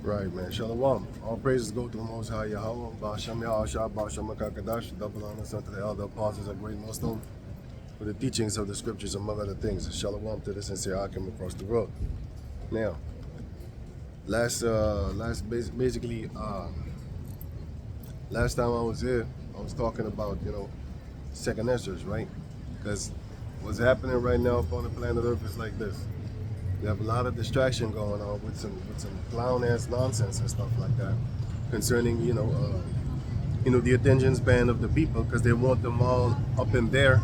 Right, man. Shalom. All praises go to the Most High Yahweh. Ba'ashem Yahashah, Ba'ashem Makakadash. Double honors unto the elder apostles of great millstone for the teachings of the scriptures, among other things. Shalom to the sincere Akim across the world. Now, basically, last time I was here, I was talking about, second Esdras, right? Because what's happening right now upon the planet Earth is like this. We have a lot of distraction going on with some clown ass nonsense and stuff like that concerning the attention span of the people, because they want them all up in there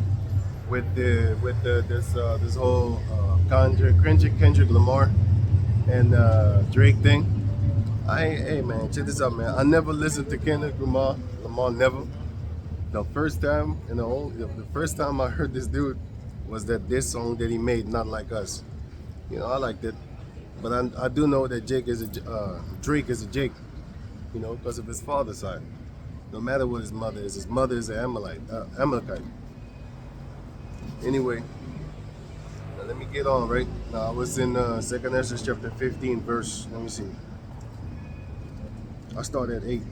with this whole Kendrick Lamar and Drake thing. Hey man, check this out, man. I never listened to Kendrick Lamar never. The first time I heard this dude was this song that he made, Not Like Us. I liked it, but I do know that Drake is a Jake, because of his father's side. No matter what his mother is an Amalekite. Anyway, now let me get on, right? Now I was in 2nd Esdras chapter 15, verse, let me see. I start at 8.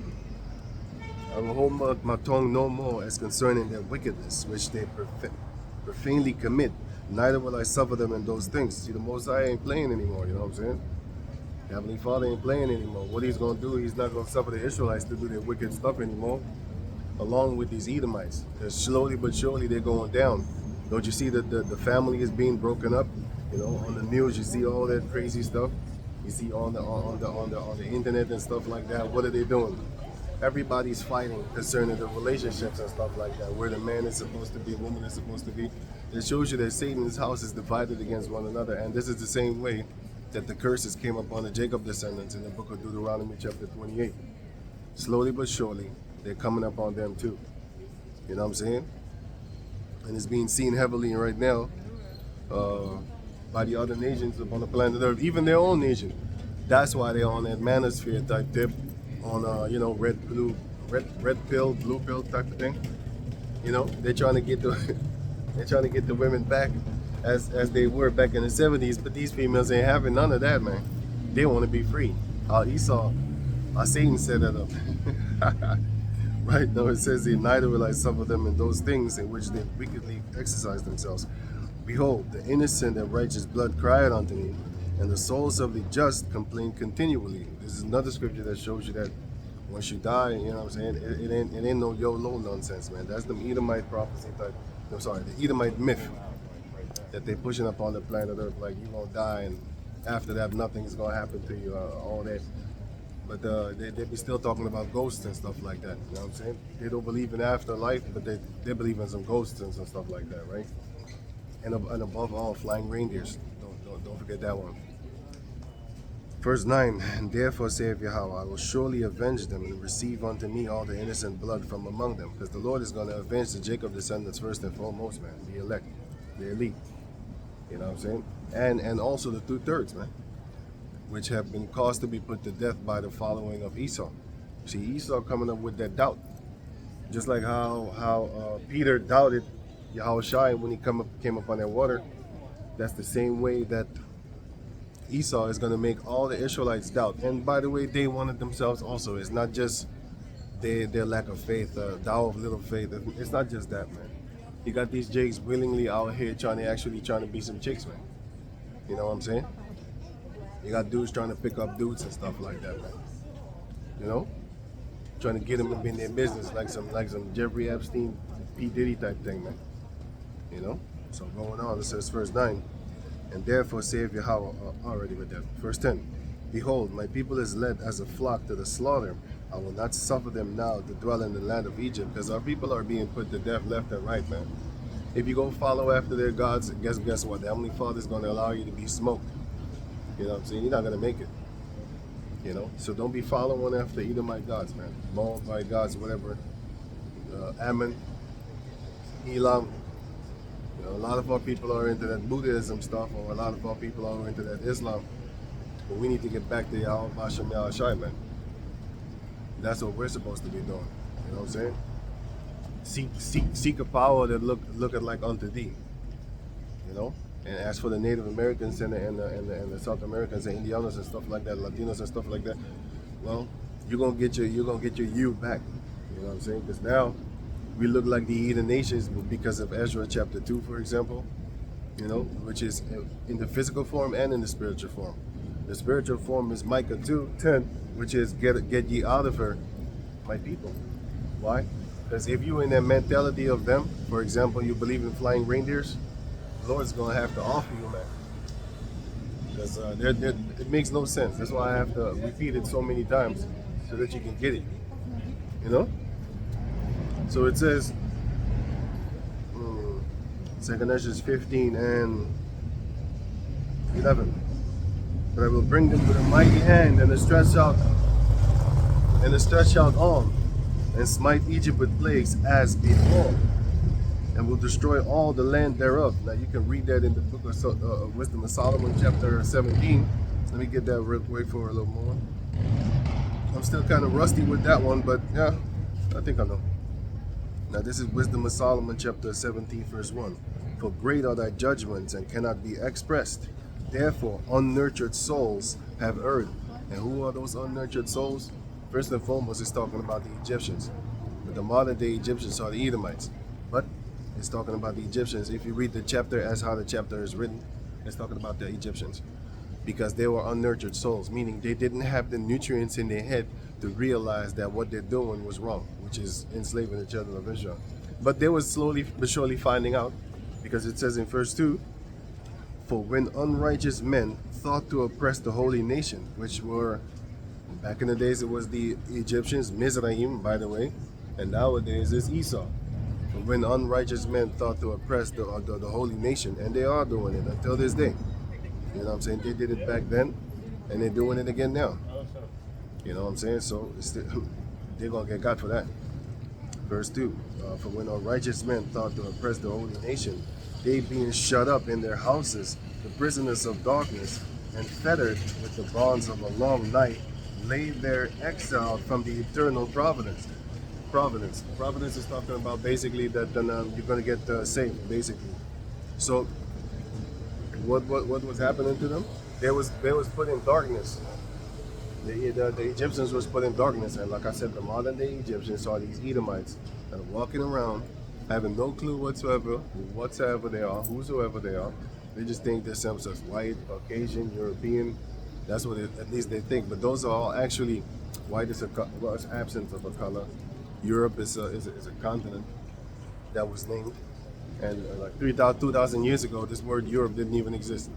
I will hold my tongue no more as concerning their wickedness, which they profanely commit. Neither will I suffer them in those things. See, the Most High ain't playing anymore, you know what I'm saying? The Heavenly Father ain't playing anymore. What he's going to do, he's not going to suffer the Israelites to do their wicked stuff anymore, along with these Edomites. Because slowly but surely they're going down. Don't you see that the family is being broken up? On the news you see all that crazy stuff. You see on the internet and stuff like that. What are they doing? Everybody's fighting concerning the relationships and stuff like that, where the man is supposed to be, woman is supposed to be. It shows you that Satan's house is divided against one another, and this is the same way that the curses came upon the Jacob descendants in the book of Deuteronomy chapter 28. Slowly but surely, they're coming upon them too. You know what I'm saying? And it's being seen heavily right now by the other nations upon the planet Earth, even their own nation. That's why they're on that manosphere type tip, on red pill, blue pill type of thing. They're trying to get the women back as they were back in the 70s, but these females ain't having none of that, man. They want to be free. Esau, Satan set that up. Right? No, it says here, neither will I suffer them in those things in which they wickedly exercise themselves. Behold, the innocent and righteous blood cried unto me, and the souls of the just complain continually. This is another scripture that shows you that once you die, you know what I'm saying, it ain't no YOLO nonsense, man. That's the Edomite prophecy type. I'm sorry, the Edomite myth that they're pushing up on the planet Earth, like you're gonna die and after that nothing is gonna happen to you, all that. But they be still talking about ghosts and stuff like that. You know what I'm saying? They don't believe in afterlife, but they believe in some ghosts and some stuff like that, right? And above all, flying reindeers. Don't forget that one. Verse 9, and therefore saith Yahweh, I will surely avenge them and receive unto me all the innocent blood from among them. Because the Lord is going to avenge the Jacob descendants first and foremost, man. The elect, the elite. You know what I'm saying? And also the 2/3, man, which have been caused to be put to death by the following of Esau. See, Esau coming up with that doubt. Just like how Peter doubted Yahushua when he came up on that water. That's the same way that Esau is going to make all the Israelites doubt. And by the way, they wanted themselves also. It's not just their lack of faith, thou of little faith. It's not just that, man. You got these jakes willingly out here trying to be some chicks, man. You know what I'm saying? You got dudes trying to pick up dudes and stuff like that, man. Trying to get them to be in their business, like some Jeffrey Epstein, P. Diddy type thing, man. So going on, it says verse 9. And therefore saith Yahweh, already with that. Verse 10. Behold, my people is led as a flock to the slaughter. I will not suffer them now to dwell in the land of Egypt, because our people are being put to death left and right, man. If you go follow after their gods, guess what? The Heavenly Father is going to allow you to be smoked. You know what I'm saying? You're not going to make it. So don't be following after Edomite gods, man. Moabite gods, whatever. Ammon, Elam. A lot of our people are into that Buddhism stuff, or a lot of our people are into that Islam. But we need to get back to Yahweh Bashem Yahushai, man. That's what we're supposed to be doing. You know what I'm saying? Seek a power that look like unto thee. And as for the Native Americans and the South Americans and Indianos and stuff like that, Latinos and stuff like that, well, you're gonna get your you back. You know what I'm saying? Because now we look like the heathen nations because of Ezra chapter 2, for example. You know, which is in the physical form and in the spiritual form. The spiritual form is Micah 2:10, which is get ye out of her, my people. Why? Because if you're in that mentality of them, for example, you believe in flying reindeers, the Lord's gonna have to offer you, man. Because it makes no sense. That's why I have to repeat it so many times so that you can get it. You know? So it says, 2 Ezra 15 and 11. But I will bring them with a mighty hand and a stretched out arm, and smite Egypt with plagues as before, and will destroy all the land thereof. Now you can read that in the book of Wisdom of Solomon, chapter 17. Let me get that real quick for a little more. I'm still kind of rusty with that one, but yeah, I think I know. Now this is Wisdom of Solomon, chapter 17, verse 1. For great are thy judgments and cannot be expressed. Therefore, unnurtured souls have erred. And who are those unnurtured souls? First and foremost, it's talking about the Egyptians. But the modern day Egyptians are the Edomites. But it's talking about the Egyptians. If you read the chapter as how the chapter is written, it's talking about the Egyptians. Because they were unnurtured souls, meaning they didn't have the nutrients in their head to realize that what they're doing was wrong, which is enslaving the children of Israel. But they were slowly but surely finding out, because it says in verse 2, for when unrighteous men thought to oppress the holy nation, which were, back in the days it was the Egyptians, Mizraim, by the way, and nowadays it's Esau. But when unrighteous men thought to oppress the holy nation, and they are doing it until this day. You know what I'm saying? They did it back then, and they're doing it again now. You know what I'm saying? So they're going to get got for that. Verse 2, for when unrighteous men thought to oppress the holy nation, they being shut up in their houses, the prisoners of darkness, and fettered with the bonds of a long night, laid there exiled from the eternal providence. Providence is talking about basically that you're going to get saved, basically. So what was happening to them? They was put in darkness. The Egyptians was put in darkness, and like I said, the modern day Egyptians are these Edomites that are walking around having no clue whatsoever they are, whosoever they are. They just think themselves as white, Caucasian, European. That's what at least they think. But those are all actually white is absence of a color. Europe is a continent that was named, and like 2,000 years ago, this word Europe didn't even exist.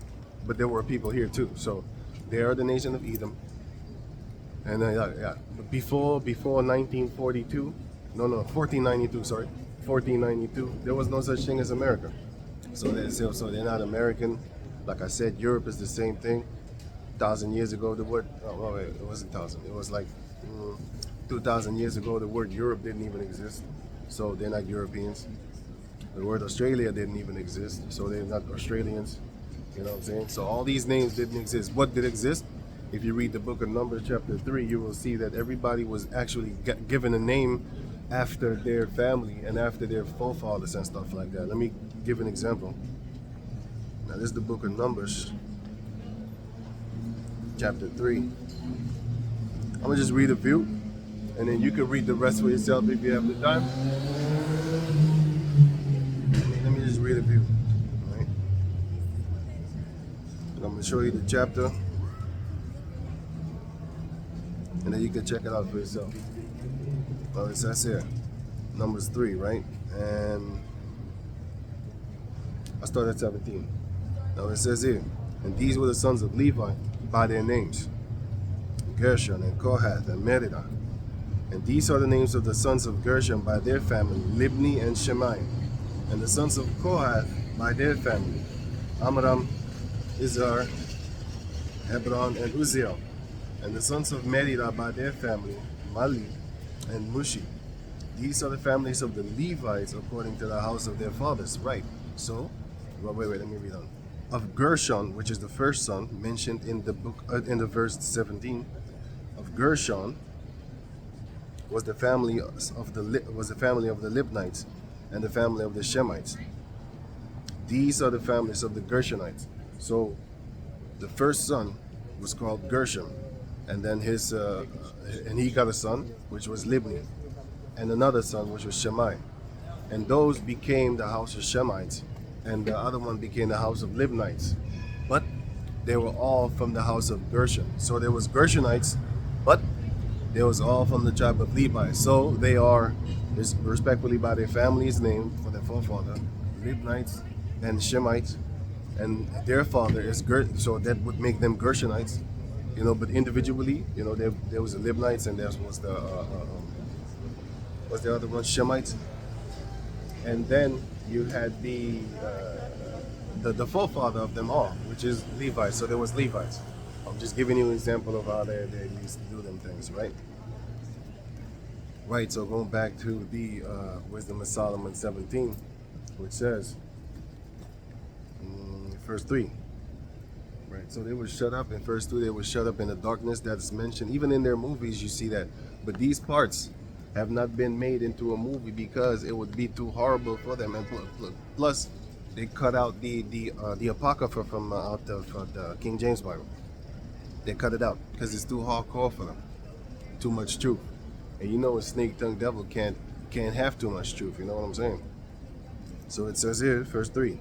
But there were people here too. So they are the nation of Edom. And but before 1942, 1492, sorry, 1492, there was no such thing as America. So they're not American. Like I said, Europe is the same thing. 1,000 years ago, the word, it wasn't 1,000. It was like 2,000 years ago, the word Europe didn't even exist. So they're not Europeans. The word Australia didn't even exist. So they're not Australians. You know what I'm saying? So all these names didn't exist. What did exist? If you read the book of Numbers chapter 3, you will see that everybody was actually given a name after their family and after their forefathers and stuff like that. Let me give an example. Now this is the book of Numbers chapter 3. I'm going to just read a few, and then you can read the rest for yourself if you have the time. Let me just read a few. All right? I'm going to show you the chapter, and then you can check it out for yourself. Well, it says here, Numbers 3, right? And I start at 17. Now it says here, and these were the sons of Levi by their names, Gershon and Kohath and Merari. And these are the names of the sons of Gershon by their family, Libni and Shimei. And the sons of Kohath by their family, Amram, Izhar, Hebron, and Uzziel. And the sons of Merari by their family, Mali and Mushi. These are the families of the Levites according to the house of their fathers. Right. So, wait, let me read on. Of Gershon, which is the first son mentioned in the book, in the verse 17, of Gershon was the family of the Libnites and the family of the Shemites. These are the families of the Gershonites. So the first son was called Gershom, and then and he got a son which was Libni, and another son which was Shemai, and those became the house of Shemites, and the other one became the house of Libnites, but they were all from the house of Gershon. So there was Gershonites, but they was all from the tribe of Levi. So they are respectfully by their family's name for their forefather, Libnites and Shemites, and their father is so that would make them Gershonites, but individually, there was the Libnites, and there was the what's the other one, Shemites, and then you had the forefather of them all, which is Levi. So there was Levites. I'm just giving you an example of how they used to do them things, right? Right, so going back to the Wisdom of Solomon 17, which says, verse 3, right? So they were shut up in verse 2, they were shut up in the darkness that's mentioned. Even in their movies, you see that. But these parts have not been made into a movie because it would be too horrible for them. And plus, they cut out the Apocrypha from out of the King James Bible. They cut it out because it's too hardcore for them. Too much truth. And a snake-tongued devil can't have too much truth, you know what I'm saying? So it says here, verse 3,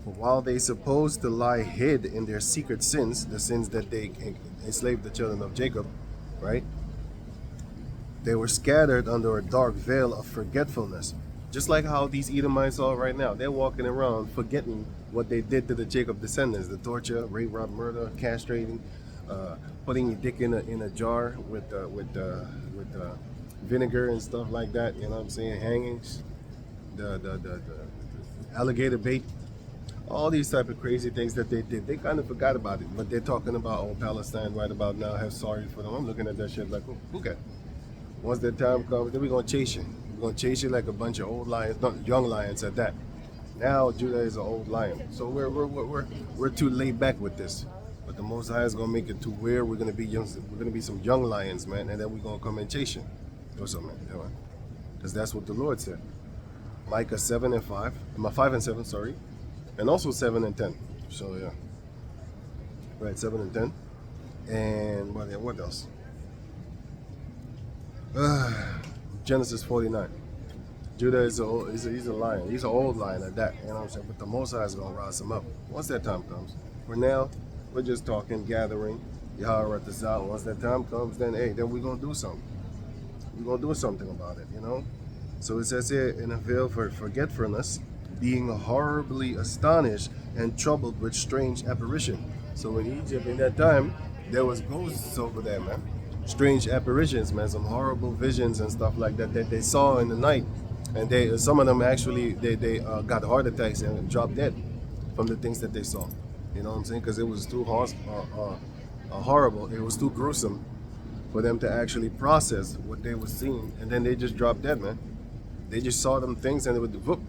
for while they supposed to lie hid in their secret sins, the sins that they enslaved the children of Jacob, right? They were scattered under a dark veil of forgetfulness. Just like how these Edomites are right now. They're walking around forgetting what they did to the Jacob descendants, the torture, rape, rob, murder, castrating, putting your dick in a jar with vinegar and stuff like that, you know what I'm saying, hangings, the alligator bait, all these type of crazy things that they did. They kind of forgot about it, but they're talking about, Palestine right about now, have sorry for them. I'm looking at that shit like, okay. Once that time comes, then we're going to chase you. We're going to chase you like a bunch of old lions, not young lions at that. Now Judah is an old lion. So we're too laid back with this. But the Most High is gonna make it to where we're gonna be young. We're gonna be some young lions, man, and then we're gonna come and chase you or something, because that's what the Lord said. Micah 7 and 5, 5 and 7, sorry, and also 7 and 10. So yeah, right, 7 and 10, and what else? Genesis 49. Judah is he's a lion. He's an old lion at that. You know what I'm saying? But the Most High is gonna rise him up once that time comes. For now, we're just talking, gathering, Yahweh at the south. Once that time comes, then we're gonna do something. We're gonna do something about it, So it says here, in a veil for forgetfulness, being horribly astonished and troubled with strange apparition. So in Egypt in that time, there was ghosts over there, man. Strange apparitions, man, some horrible visions and stuff like that they saw in the night. And some of them actually they got heart attacks and dropped dead from the things that they saw. You know what I'm saying? Because it was too horrible. It was too gruesome for them to actually process what they were seeing, and then they just dropped dead, man. They just saw them things, and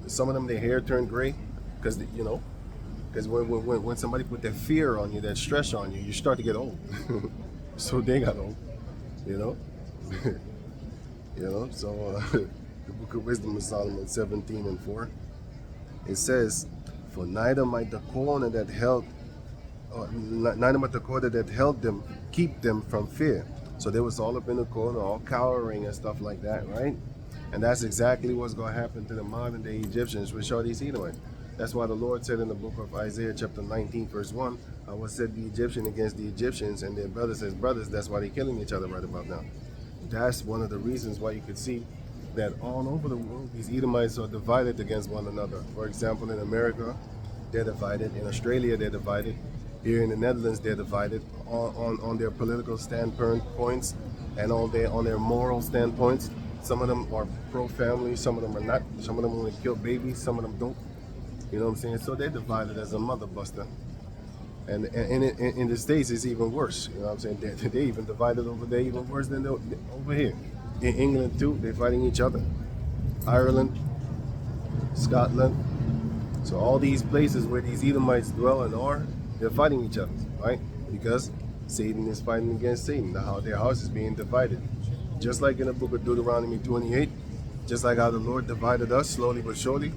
some of them their hair turned gray, because because when somebody put that fear on you, that stress on you, you start to get old. So they got old, So the Book of Wisdom of Solomon 17 and 4, it says, for neither might the corner that held them keep them from fear. So they was all up in the corner, all cowering and stuff like that, right? And that's exactly what's going to happen to the modern day Egyptians, which are these Edomites. That's why the Lord said in the book of Isaiah chapter 19 verse 1, I will set the Egyptian against the Egyptians and their brothers as brothers. That's why they're killing each other right about now. That's one of the reasons why you could see that all over the world these Edomites are divided against one another. For example, in America, they're divided. In Australia, they're divided. Here in the Netherlands, they're divided on their political standpoints and on their moral standpoints. Some of them are pro-family, some of them are not. Some of them want to kill babies, some of them don't. You know what I'm saying? So they're divided as a mother buster. And in the States, it's even worse. You know what I'm saying? They're even divided over there, even worse than over here. In England, too, they're fighting each other. Ireland, Scotland. So all these places where these Edomites dwell and are, they're fighting each other, right? Because Satan is fighting against Satan. Their house is being divided. Just like in the book of Deuteronomy 28, just like how the Lord divided us slowly but surely,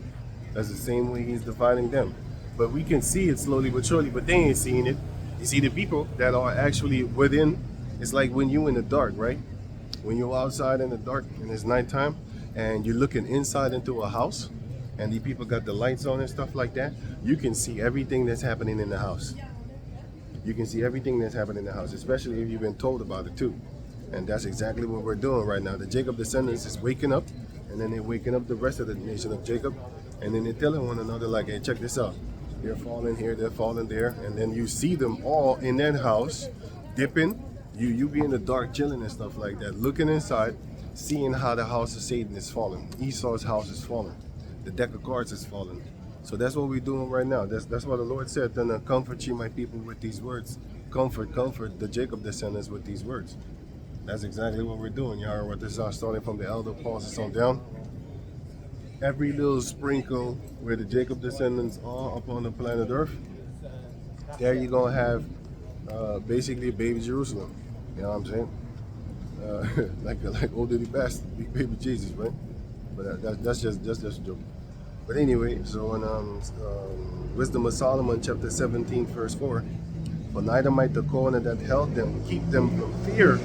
That's the same way he's dividing them. But we can see it slowly but surely, but they ain't seeing it. You see the people that are actually within, it's like when you in the dark, right? When you're outside in the dark and it's nighttime and you're looking inside into a house and the people got the lights on and stuff like that, you can see everything that's happening in the house. You can see everything that's happening in the house, especially if you've been told about it too. And that's exactly what we're doing right now. The Jacob descendants is waking up, and then they're waking up the rest of the nation of Jacob, and then they're telling one another like, hey, check this out. They're falling here, they're falling there, and then you see them all in that house, dipping. You be in the dark chilling and stuff like that, looking inside, seeing how the house of Satan is falling. Esau's house is falling. The deck of cards is falling. So that's what we're doing right now. That's what the Lord said. Then comfort you, my people, with these words. Comfort the Jacob descendants with these words. That's exactly what we're doing, y'all. What this is starting from the elder pauses on down. Every little sprinkle where the Jacob descendants are upon the planet Earth, there you're gonna have basically baby Jerusalem. You know what I'm saying? Like old dirty bastard, big baby Jesus, right? But that's just a joke. But anyway, so in Wisdom of Solomon, chapter 17, verse 4, for neither might the corner that held them keep them from fear,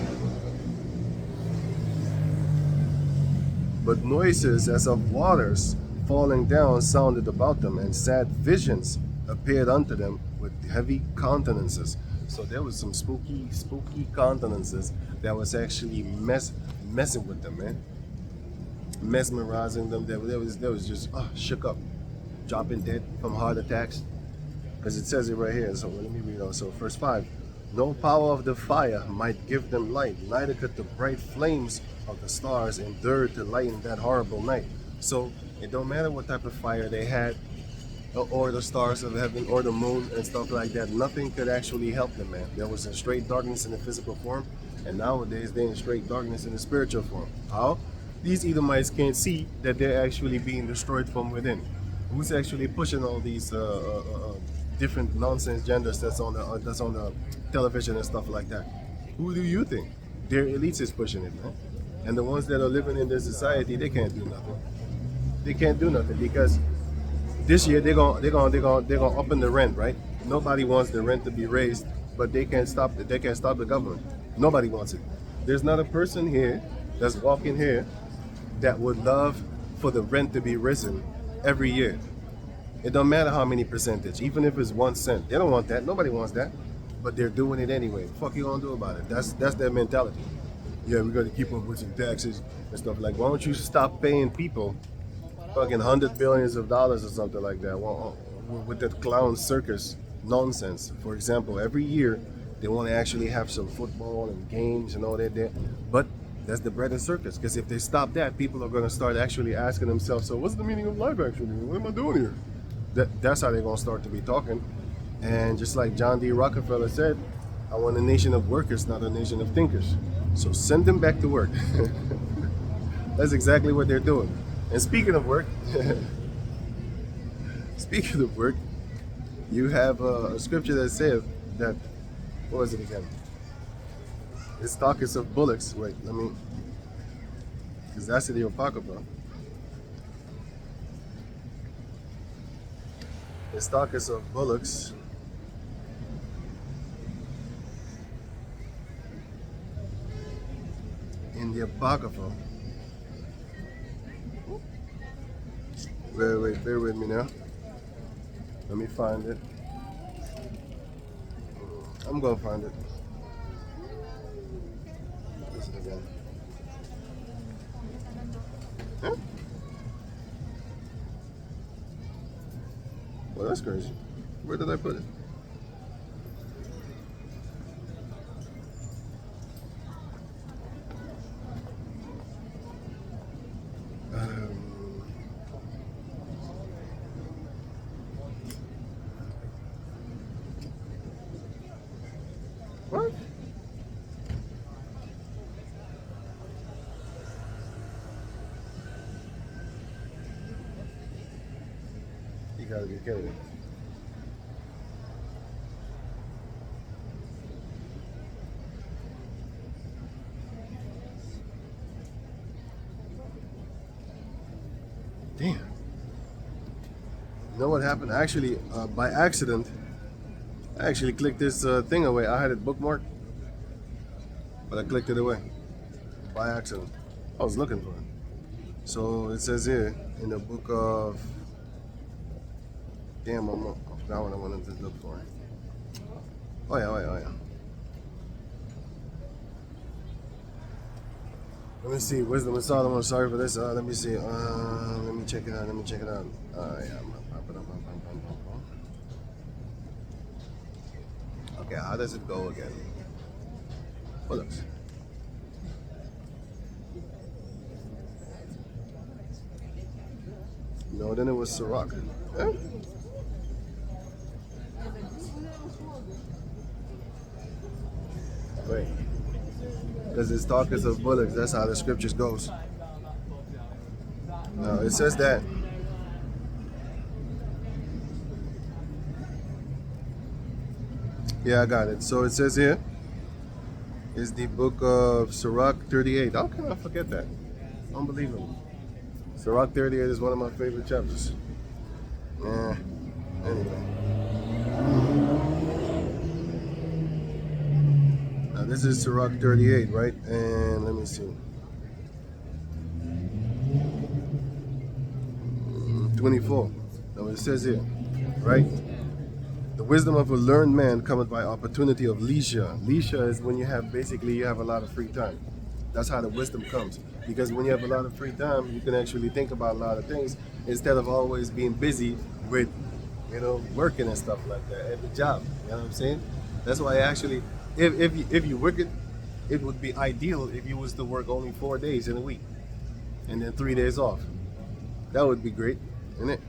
but noises as of waters falling down sounded about them, and sad visions appeared unto them with heavy countenances. So there was some spooky countenances that was actually messing with them, man. Mesmerizing them. They was just shook up, dropping dead from heart attacks. Because it says it right here. So let me read also. Verse 5. No power of the fire might give them light, neither could the bright flames of the stars endure to lighten that horrible night. So it don't matter what type of fire they had, or the stars of heaven, or the moon and stuff like that. Nothing could actually help them, man. There was in straight darkness in the physical form, and nowadays they're in straight darkness in the spiritual form. How? These Edomites can't see that they're actually being destroyed from within. Who's actually pushing all these different nonsense genders that's on the television and stuff like that? Who do you think? Their elites is pushing it, man. And the ones that are living in this society, they can't do nothing. They can't do nothing because this year they're gonna up in the rent, right? Nobody wants the rent to be raised, but they can't stop it. They can't stop the government. Nobody wants it. There's not a person here that's walking here that would love for the rent to be risen every year. It don't matter how many percentage, even if it's 1 cent. They don't want that. Nobody wants that, but they're doing it anyway. Fuck you gonna do about it? That's their mentality. Yeah, we got to keep up with some taxes and stuff like. Why don't you stop paying people fucking hundred billions of dollars or something like that? Well, with that clown circus nonsense. For example, every year they want to actually have some football and games and all that there, but that's the bread and circus. Because if they stop that, people are going to start actually asking themselves, so what's the meaning of life actually? What am I doing here? That's how they're going to start to be talking. And just like John D. Rockefeller said, I want a nation of workers, not a nation of thinkers. So send them back to work. That's exactly what they're doing. And speaking of work, you have a scripture that says that, what was it again? It's carcass of bullocks. Wait, let me, because that's in the Apocrypha. It's carcass of bullocks. In the Apocrypha. Wait, bear with me now. Let me find it. I'm gonna find it. Listen again. Huh? Well, that's crazy. Where did I put it? What? You gotta be kidding me. Damn. You know what happened? Actually, by accident, I actually clicked this thing away. I had it bookmarked, but I clicked it away by accident. I was looking for it. So it says here in the book of, damn, I forgot what I wanted to look for. Oh yeah, oh yeah, oh yeah. Let me see. Wisdom of Solomon. Sorry for this. Let me see. Let me check it out. Let me check it out. Yeah. Okay, how does it go again? What else? No, then it was Sirach. Huh? Wait. Because it's talkers of bullocks. That's how the scriptures goes. No, it says that. Yeah, I got it. So it says here is the book of Sirach 38. How can I forget that? Unbelievable. Sirach 38 is one of my favorite chapters. Anyway. Now this is Sirach 38, right? And let me see. 24. Now it says here, right? The wisdom of a learned man cometh by opportunity of leisure. Leisure is when you have a lot of free time. That's how the wisdom comes. Because when you have a lot of free time, you can actually think about a lot of things instead of always being busy with, working and stuff like that at the job. You know what I'm saying? That's why actually, if you work it would be ideal if you was to work only 4 days in a week and then 3 days off. That would be great, isn't it?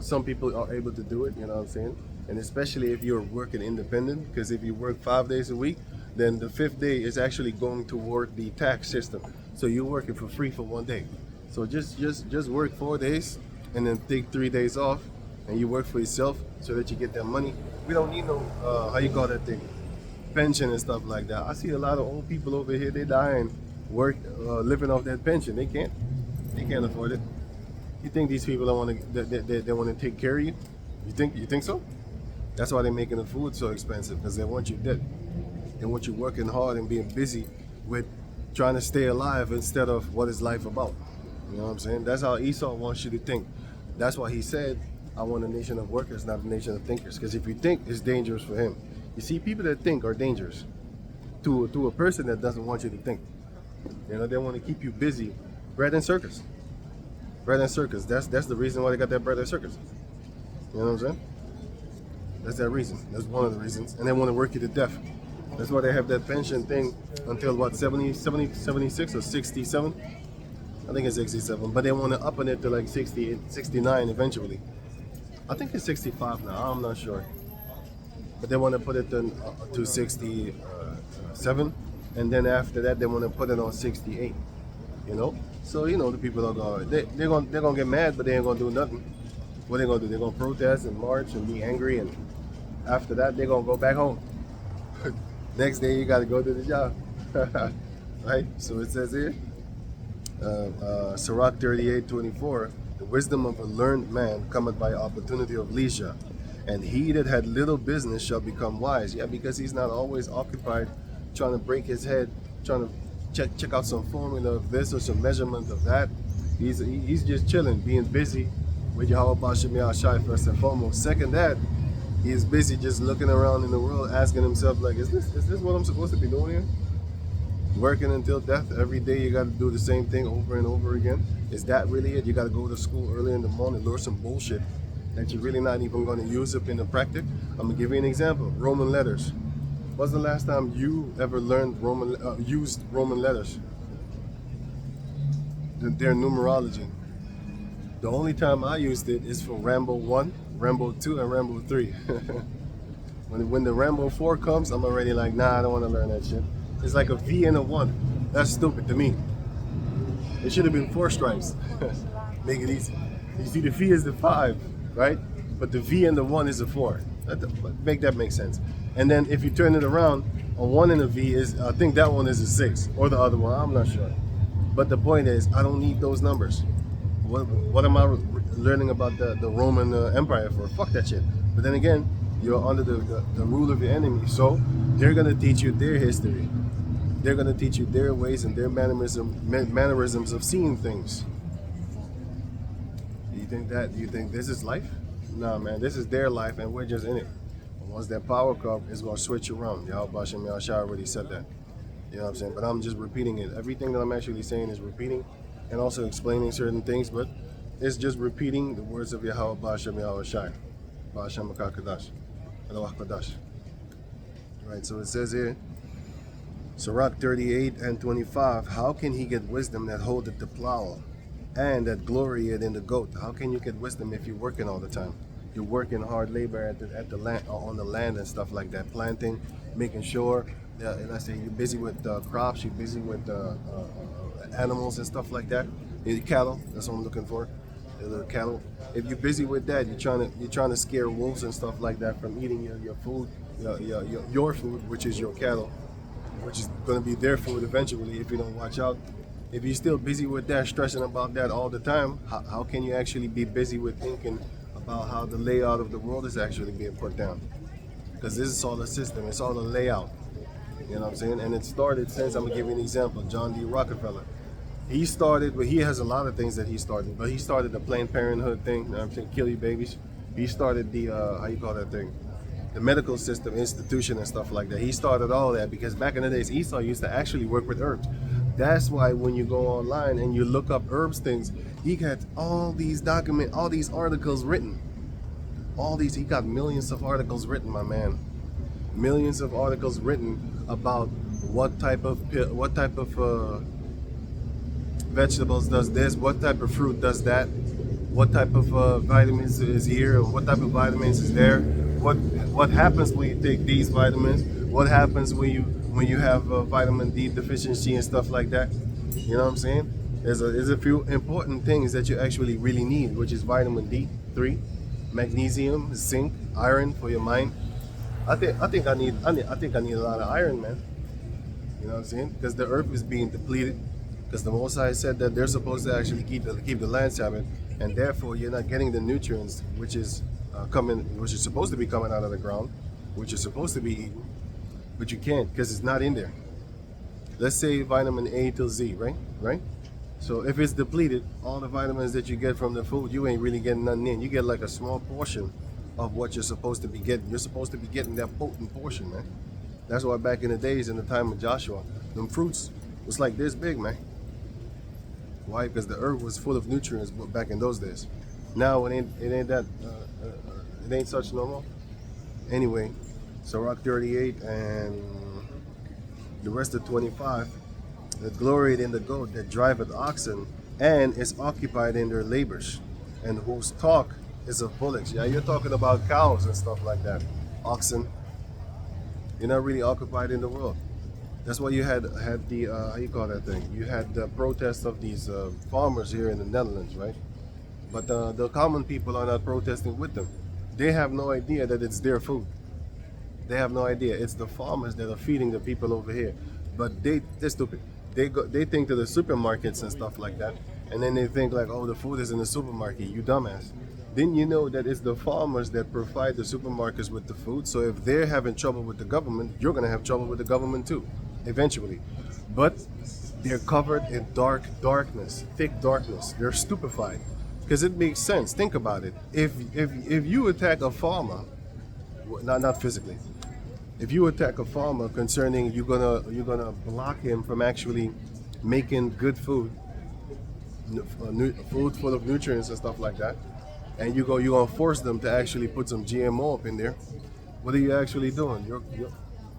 Some people are able to do it, you know what I'm saying? And especially if you're working independent, because if you work 5 days a week, then the 5th day is actually going toward the tax system. So you're working for free for 1 day. So just work 4 days and then take 3 days off, and you work for yourself so that you get that money. We don't need no, how you call that thing? Pension and stuff like that. I see a lot of old people over here, they dying, living off that pension. They can't afford it. You think these people don't want to? They want to take care of you? You think so? That's why they're making the food so expensive, because they want you dead. They want you working hard and being busy with trying to stay alive instead of what is life about. You know what I'm saying? That's how Esau wants you to think. That's why he said, "I want a nation of workers, not a nation of thinkers." Because if you think, it's dangerous for him. You see, people that think are dangerous to a person that doesn't want you to think. They want to keep you busy. Bread and circus. Bread and circus. That's the reason why they got that bread and circus. You know what I'm saying? That's that reason. That's one of the reasons. And they want to work you to death. That's why they have that pension thing until what, 76 or 67? I think it's 67. But they want to up on it to like 68, 69 eventually. I think it's 65 now. I'm not sure. But they want to put it to 67. And then after that, they want to put it on 68. So the people are going. They're gonna get mad, but they ain't gonna do nothing. What they gonna do? They're gonna protest and march and be angry, and after that, they're gonna go back home. Next day, you gotta go to the job, right? So it says here, Sirach 38:24, the wisdom of a learned man cometh by opportunity of leisure, and he that had little business shall become wise. Yeah, because he's not always occupied trying to break his head, trying to check out some formula of this or some measurement of that. He's just chilling, being busy with Yahweh Shem Shai first and foremost. Second, that he is busy just looking around in the world, asking himself, like, is this what I'm supposed to be doing here? Working until death. Every day you got to do the same thing over and over again. Is that really it? You got to go to school early in the morning, learn some bullshit that you're really not even going to use up in the practice. I'm gonna give you an example. Roman letters. When's the last time you ever learned used Roman letters? Their numerology. The only time I used it is for Rambo 1, Rambo 2, and Rambo 3. when the Rambo 4 comes, I'm already like, nah, I don't want to learn that shit. It's like a V and a 1. That's stupid to me. It should have been 4 stripes. Make it easy. You see, the V is the 5, right? But the V and the 1 is the 4. Make that make sense. And then if you turn it around, a 1 and a V is, I think that one is a 6, or the other one, I'm not sure. But the point is, I don't need those numbers. What am I learning about the Roman Empire for? Fuck that shit. But then again, you're under the rule of your enemy, so they're gonna teach you their history. They're gonna teach you their ways and their mannerisms of seeing things. Do you think that? Do you think this is life? No, man. This is their life, and we're just in it. And once that power comes, it's gonna switch around. Yahweh Bashem Yahshua already said that. You know what I'm saying? But I'm just repeating it. Everything that I'm actually saying is repeating, and also explaining certain things. But it's just repeating the words of Yahweh Bashem Yahshua. Bashem Makakadash. Eloah Kadash. Right. So it says here. Sirach 38 and 25. How can he get wisdom that holdeth the plow, and that glorieth in the goat? How can you get wisdom if you're working all the time? You're working hard labor at the land, on the land and stuff like that, planting, making sure that, let's say you're busy with crops, you're busy with animals and stuff like that. Cattle, that's what I'm looking for. The cattle. If you're busy with that, you're trying to scare wolves and stuff like that from eating your food, your food, which is your cattle, which is going to be their food eventually if you don't watch out. If you're still busy with that, stressing about that all the time, how can you actually be busy with thinking about how the layout of the world is actually being put down? Because this is all a system, it's all a layout. You know what I'm saying? And it started since, I'm going to give you an example, John D. Rockefeller. He started, but he has a lot of things that he started, but he started the Planned Parenthood thing, you know what I'm saying, kill you babies. He started the, how you call that thing? The medical system, institution and stuff like that. He started all that because back in the days, Esau used to actually work with herbs. That's why when you go online and you look up herbs things, he got all these articles written. He got millions of articles written, my man. Millions of articles written about what type of vegetables does this, what type of fruit does that, what type of vitamins is here, what type of vitamins is there, what happens when you take these vitamins, what happens when you have vitamin D deficiency and stuff like that. You know what I'm saying? There's a few important things that you actually really need, which is vitamin D3, magnesium, zinc, iron for your mind. I think I need a lot of iron, man. You know what I'm saying? Because the earth is being depleted. Because the Most High said that they're supposed to actually keep the land Sabbath, and therefore you're not getting the nutrients which is supposed to be coming out of the ground, which is supposed to be eaten, but you can't because it's not in there. Let's say vitamin A till Z, right? So if it's depleted, all the vitamins that you get from the food, you ain't really getting nothing in. You get like a small portion of what you're supposed to be getting. You're supposed to be getting that potent portion, man. That's why back in the days, in the time of Joshua, them fruits was like this big, man. Why? Because the earth was full of nutrients back in those days. Now it ain't such no more. Anyway, so Rock 38 and the rest of 25, that gloried in the goat that driveth oxen and is occupied in their labors, and whose talk is of bullocks. Yeah, you're talking about cows and stuff like that. Oxen. You're not really occupied in the world. That's why you had the how you call that thing? You had the protests of these farmers here in the Netherlands, right? But the common people are not protesting with them. They have no idea that it's their food. They have no idea. It's the farmers that are feeding the people over here. But they're stupid. They think to the supermarkets and stuff like that, and then they think like, oh, the food is in the supermarket. You dumbass. Didn't you know that it's the farmers that provide the supermarkets with the food? So if they're having trouble with the government, you're gonna have trouble with the government too, eventually. But they're covered in darkness, thick darkness. They're stupefied, because it makes sense. Think about it. If you attack a farmer, not physically, if you attack a farmer concerning you're gonna block him from actually making good food, food full of nutrients and stuff like that, and you're gonna force them to actually put some GMO up in there, what are you actually doing?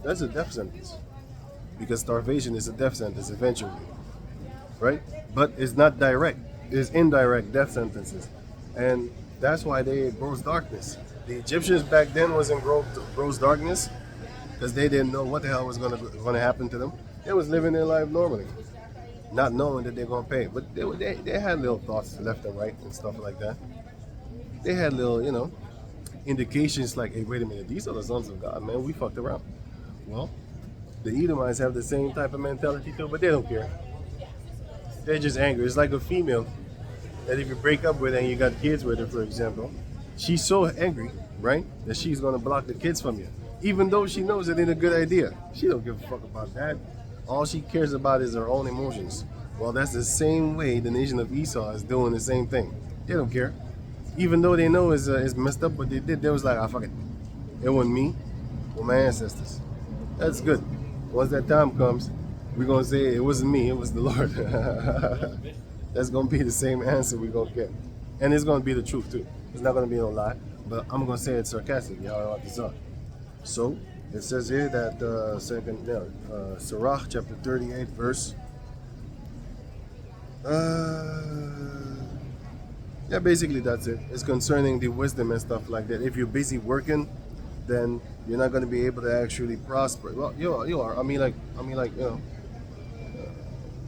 That's a death sentence, because starvation is a death sentence eventually, right? But it's not direct; it's indirect death sentences, and that's why they gross darkness. The Egyptians back then was in gross darkness because they didn't know what the hell was gonna happen to them. They was living their life normally, not knowing that they're gonna pay. But they had little thoughts left and right and stuff like that. They had little, indications like, hey, wait a minute, these are the sons of God, man. We fucked around. Well, the Edomites have the same type of mentality too, but they don't care. They're just angry. It's like a female. that if you break up with her and you got kids with her, for example, she's so angry, right, that she's gonna block the kids from you, even though she knows it ain't a good idea. She don't give a fuck about that. All she cares about is her own emotions. Well, that's the same way the nation of Esau is doing the same thing. They don't care, even though they know it's messed up. What they did, they was like, ah, fuck it. It wasn't me, or my ancestors. That's good. Once that time comes, we're gonna say it wasn't me, it was the Lord. That's gonna be the same answer we're gonna get, and it's gonna be the truth too. It's not gonna be no lie, but I'm gonna say it sarcastic. Y'all know this up. So it says here that Sirach chapter 38 verse. Yeah, basically that's it. It's concerning the wisdom and stuff like that. If you're busy working, then you're not gonna be able to actually prosper. Well, you are. I mean, like,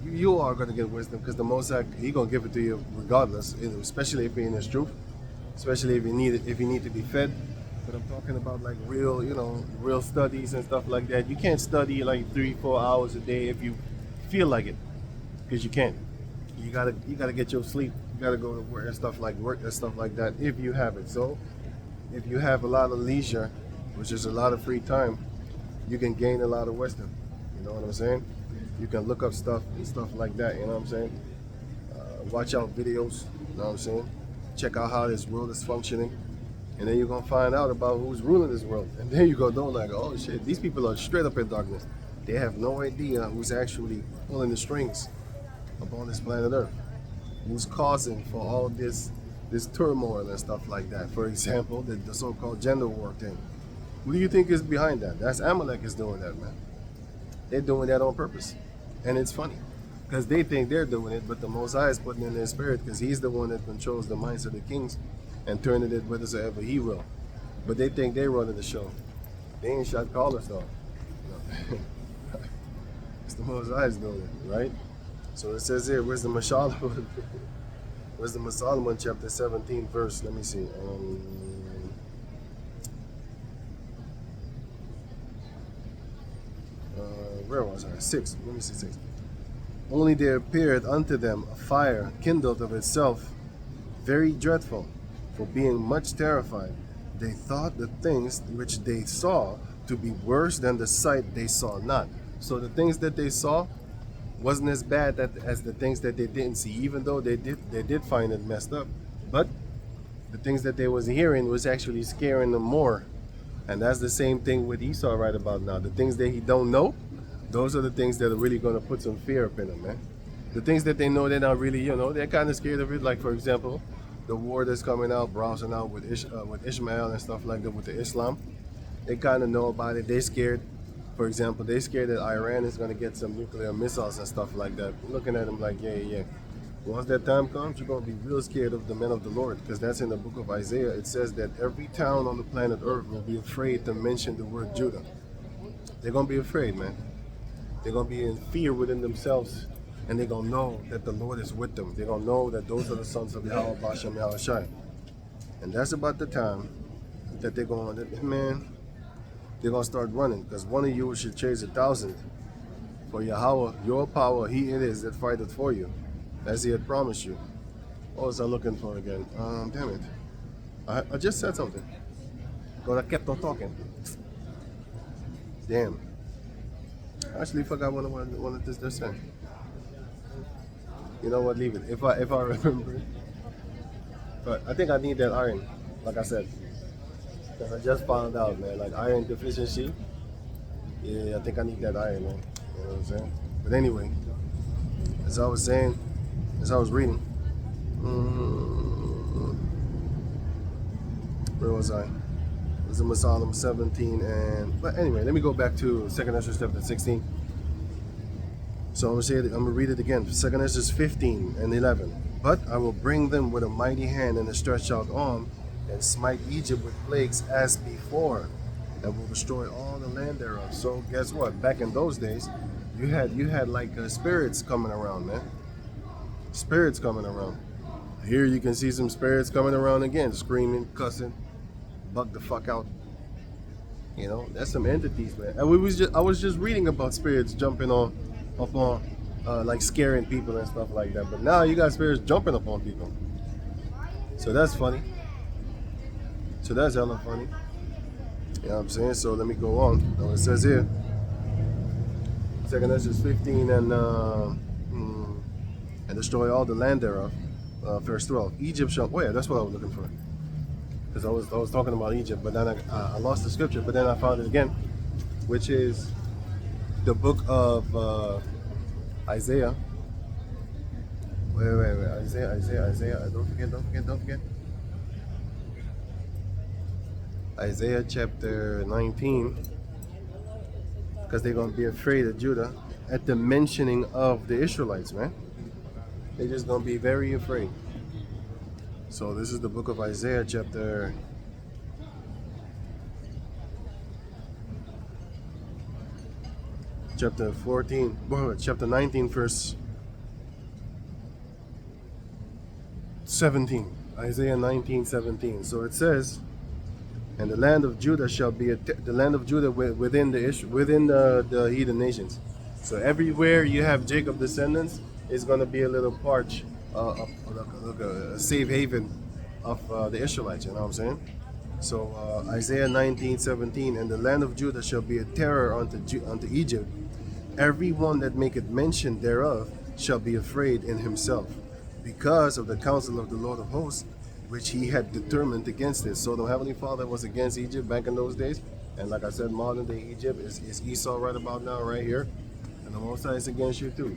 you are gonna get wisdom because the Most High, He gonna give it to you regardless. Especially if you're in His truth. Especially if you need it, if you need to be fed. But I'm talking about like real, real studies and stuff like that. You can't study like 3-4 hours a day if you feel like it, because you can't. You gotta get your sleep. You gotta go to work and stuff like that if you have it. So if you have a lot of leisure, which is a lot of free time, you can gain a lot of wisdom. You know what I'm saying? You can look up stuff and stuff like that. You know what I'm saying? Watch out videos. You know what I'm saying? Check out how this world is functioning, and then you're gonna find out about who's ruling this world. And then you go, don't like, oh shit, these people are straight up in darkness. They have no idea who's actually pulling the strings upon this planet Earth, who's causing for all this turmoil and stuff like that. For example, the so-called gender war thing. Who do you think is behind that? That's Amalek is doing that, man. They're doing that on purpose, and it's funny because they think they're doing it, but the Most High is putting in their spirit because He's the one that controls the minds of the kings and turning it whithersoever He will. But they think they're running the show. They ain't shot callers though. It's the Most High is doing it, right? So it says here, Wisdom of Solomon, Wisdom of Solomon, chapter 17, verse. Let me see. Where was I? 6. Let me see 6. Only there appeared unto them a fire kindled of itself, very dreadful, for being much terrified. They thought the things which they saw to be worse than the sight they saw not. So the things that they saw wasn't as bad as the things that they didn't see, even though they did find it messed up. But the things that they was hearing was actually scaring them more. And that's the same thing with Esau right about now. The things that he don't know, those are the things that are really going to put some fear up in them, man. The things that they know, they're not really, they're kind of scared of it. Like, for example, the war that's coming out, browsing out with Ishmael and stuff like that with the Islam. They kind of know about it. They're scared. For example, they're scared that Iran is going to get some nuclear missiles and stuff like that. Looking at them like, yeah. Once that time comes, you're going to be real scared of the men of the Lord, because that's in the book of Isaiah. It says that every town on the planet Earth will be afraid to mention the word Judah. They're going to be afraid, man. They're going to be in fear within themselves, and they're going to know that the Lord is with them. They're going to know that those are the sons of Yahweh Bashem Yahushai. And that's about the time that they're going to, man, they're going to start running, because one of you should chase 1,000. For Yahweh, your power, He it is that fighteth for you, as He had promised you. What was I looking for again? Damn it. I just said something, but I kept on talking. Damn. I actually forgot what I wanted to say. You know what? Leave it. If I remember it. But I think I need that iron, like I said. Because I just found out, man. Like iron deficiency. Yeah, I think I need that iron, man. You know what I'm saying? But anyway, as I was saying, as I was reading, where was I? It was in Psalm 17, but anyway, let me go back to 2nd Ezra chapter 16. So I'm gonna read it again. 2nd Ezra 15 and 11. But I will bring them with a mighty hand and a stretched out arm, and smite Egypt with plagues as before, and will destroy all the land thereof. So guess what? Back in those days, you had like spirits coming around, man. Spirits coming around. Here you can see some spirits coming around again, screaming, cussing, bug the fuck out. You know, that's some entities, man. And I was just reading about spirits jumping up on like scaring people and stuff like that. But now you got spirits jumping upon people. So that's funny. So that's hella funny. You know what I'm saying? So let me go on. Now it says here, Second Ezra 15 and destroy all the land thereof. Verse 12. Egypt shall. Wait, that's what I was looking for. Because I was talking about Egypt, but then I lost the scripture, but then I found it again, which is the book of Isaiah. Wait. Isaiah. Don't forget. Isaiah chapter 19. Because they're going to be afraid of Judah at the mentioning of the Israelites, man. They're just going to be very afraid. So this is the book of Isaiah chapter 14, chapter 19, verse 17. Isaiah 19:17. So it says, and the land of Judah shall be the land of Judah within the heathen nations. So everywhere you have Jacob descendants, is going to be a little parch, a safe haven of the Israelites. You know what I'm saying? So Isaiah 19:17, and the land of Judah shall be a terror unto Egypt. Everyone that maketh mention thereof shall be afraid in himself, because of the counsel of the Lord of hosts, which he had determined against it. So the Heavenly Father was against Egypt back in those days. And like I said, modern day Egypt is Esau right about now, right here. And the Most High is against you too.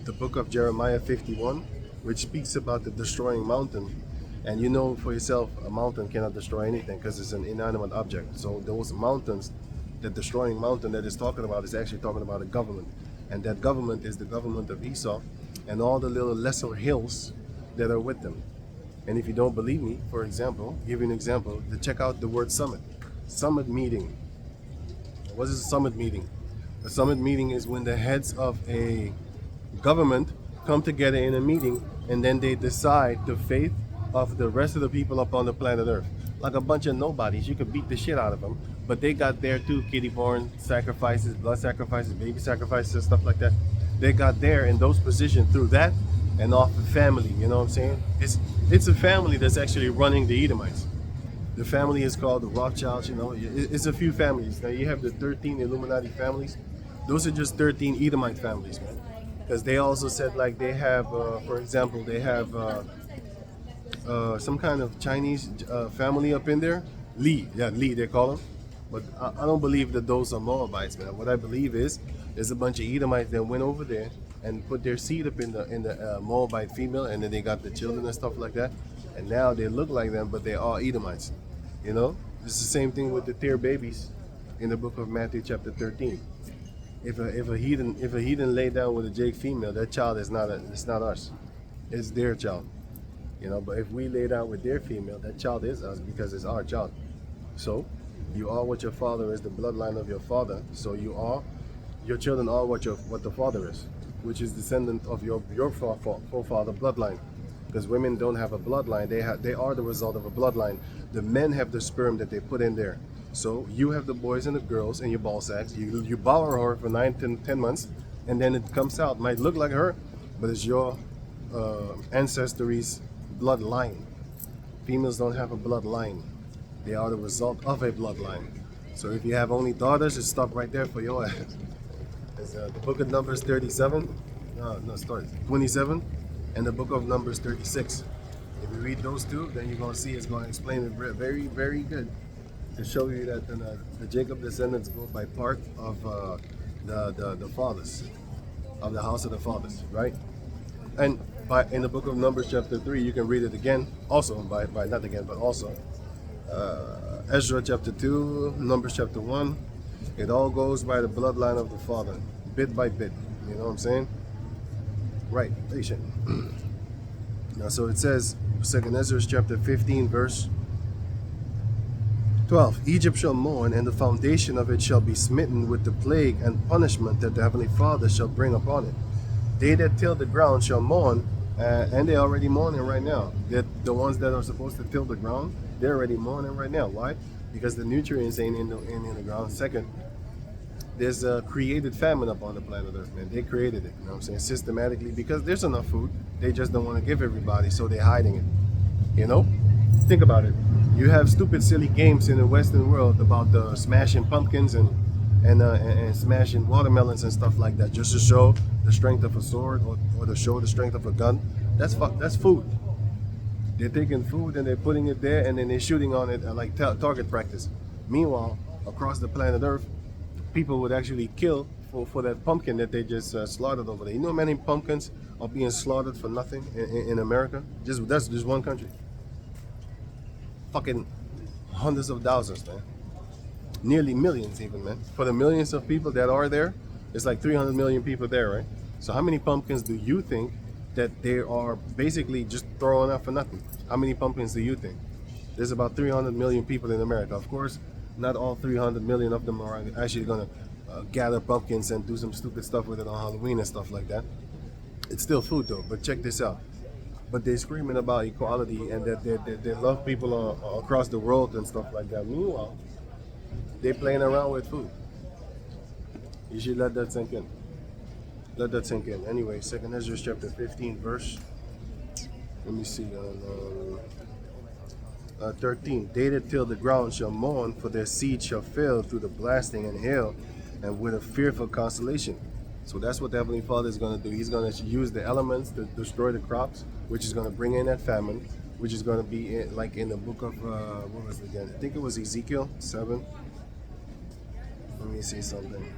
The book of Jeremiah 51, which speaks about the destroying mountain. And you know for yourself, a mountain cannot destroy anything because it's an inanimate object. So those mountains, the destroying mountain that is talking about is actually talking about a government. And that government is the government of Esau and all the little lesser hills that are with them. And if you don't believe me, for example, give you an example, to check out the word summit. Summit meeting. What is a summit meeting? A summit meeting is when the heads of a government come together in a meeting and then they decide the fate of the rest of the people upon the planet Earth. Like a bunch of nobodies, you could beat the shit out of them, but they got there too, kitty born sacrifices, blood sacrifices, baby sacrifices, stuff like that. They got there in those positions through that and off the family, you know what I'm saying? It's a family that's actually running the Edomites. The family is called the Rothschilds, you know. It's a few families. Now you have the 13 Illuminati families. Those are just 13 Edomite families, man. Because they also said like they have, for example, they have some kind of Chinese family up in there. Li they call them. But I don't believe that those are Moabites, man. What I believe is there's a bunch of Edomites that went over there and put their seed up in the Moabite female, and then they got the children and stuff like that. And now they look like them, but they're all Edomites. You know, it's the same thing with the tear babies in the book of Matthew chapter 13. If a heathen lay down with a Jake female, that child it's not us, it's their child. You know, but if we lay down with their female, that child is us because it's our child. So you are what your father is, the bloodline of your father. So your children are what the father is, which is descendant of your forefather bloodline. Because women don't have a bloodline, they are the result of a bloodline. The men have the sperm that they put in there. So you have the boys and the girls in your ball sacks. You borrow her for 9 to 10 months, and then it comes out. Might look like her, but it's your ancestry's bloodline. Females don't have a bloodline. They are the result of a bloodline. So if you have only daughters, just stop right there for your ass. It's the book of Numbers 27, and the book of Numbers 36. If you read those two, then you're going to see it's going to explain it very, very good to show you that the Jacob descendants go by part of the fathers, of the house of the fathers, right? And in the book of Numbers chapter 3, you can read it again, also not again, but also Ezra chapter 2, Numbers chapter 1. It all goes by the bloodline of the father, bit by bit. You know what I'm saying? Right, patient. Now, so it says, 2 Ezra chapter 15, verse 12. Egypt shall mourn, and the foundation of it shall be smitten with the plague and punishment that the Heavenly Father shall bring upon it. They that till the ground shall mourn, and they're already mourning right now. The ones that are supposed to till the ground, they're already mourning right now. Why? Because the nutrients ain't in the ground. Second, there's a created famine upon the planet Earth, man. They created it, you know what I'm saying, systematically, because there's enough food. They just don't want to give everybody, so they're hiding it. You know, think about it. You have stupid, silly games in the Western world about smashing pumpkins and smashing watermelons and stuff like that, just to show the strength of a sword or to show the strength of a gun. That's food. They're taking food and they're putting it there and then they're shooting on it like target practice. Meanwhile, across the planet Earth, people would actually kill for that pumpkin that they just slaughtered over there. You know how many pumpkins are being slaughtered for nothing in America? That's just one country. Fucking hundreds of thousands, man. Nearly millions, even, man. For the millions of people that are there, it's like 300 million people there, right? So how many pumpkins do you think that they are basically just throwing up for nothing? How many pumpkins do you think? There's about 300 million people in America. Of course, not all 300 million of them are actually gonna gather pumpkins and do some stupid stuff with it on Halloween and stuff like that. It's still food though. But check this out. But they're screaming about equality and that they love people across the world and stuff like that. Meanwhile, they're playing around with food. You should let that sink in. Let that sink in. Anyway, 2nd Ezra chapter 15 verse. Let me see. 13. They that till the ground shall mourn, for their seed shall fail through the blasting and hail, and with a fearful consolation. So that's what the Heavenly Father is going to do. He's going to use the elements to destroy the crops, which is going to bring in that famine, which is going to be like in the book of, what was it again? I think it was Ezekiel 7. Let me see something.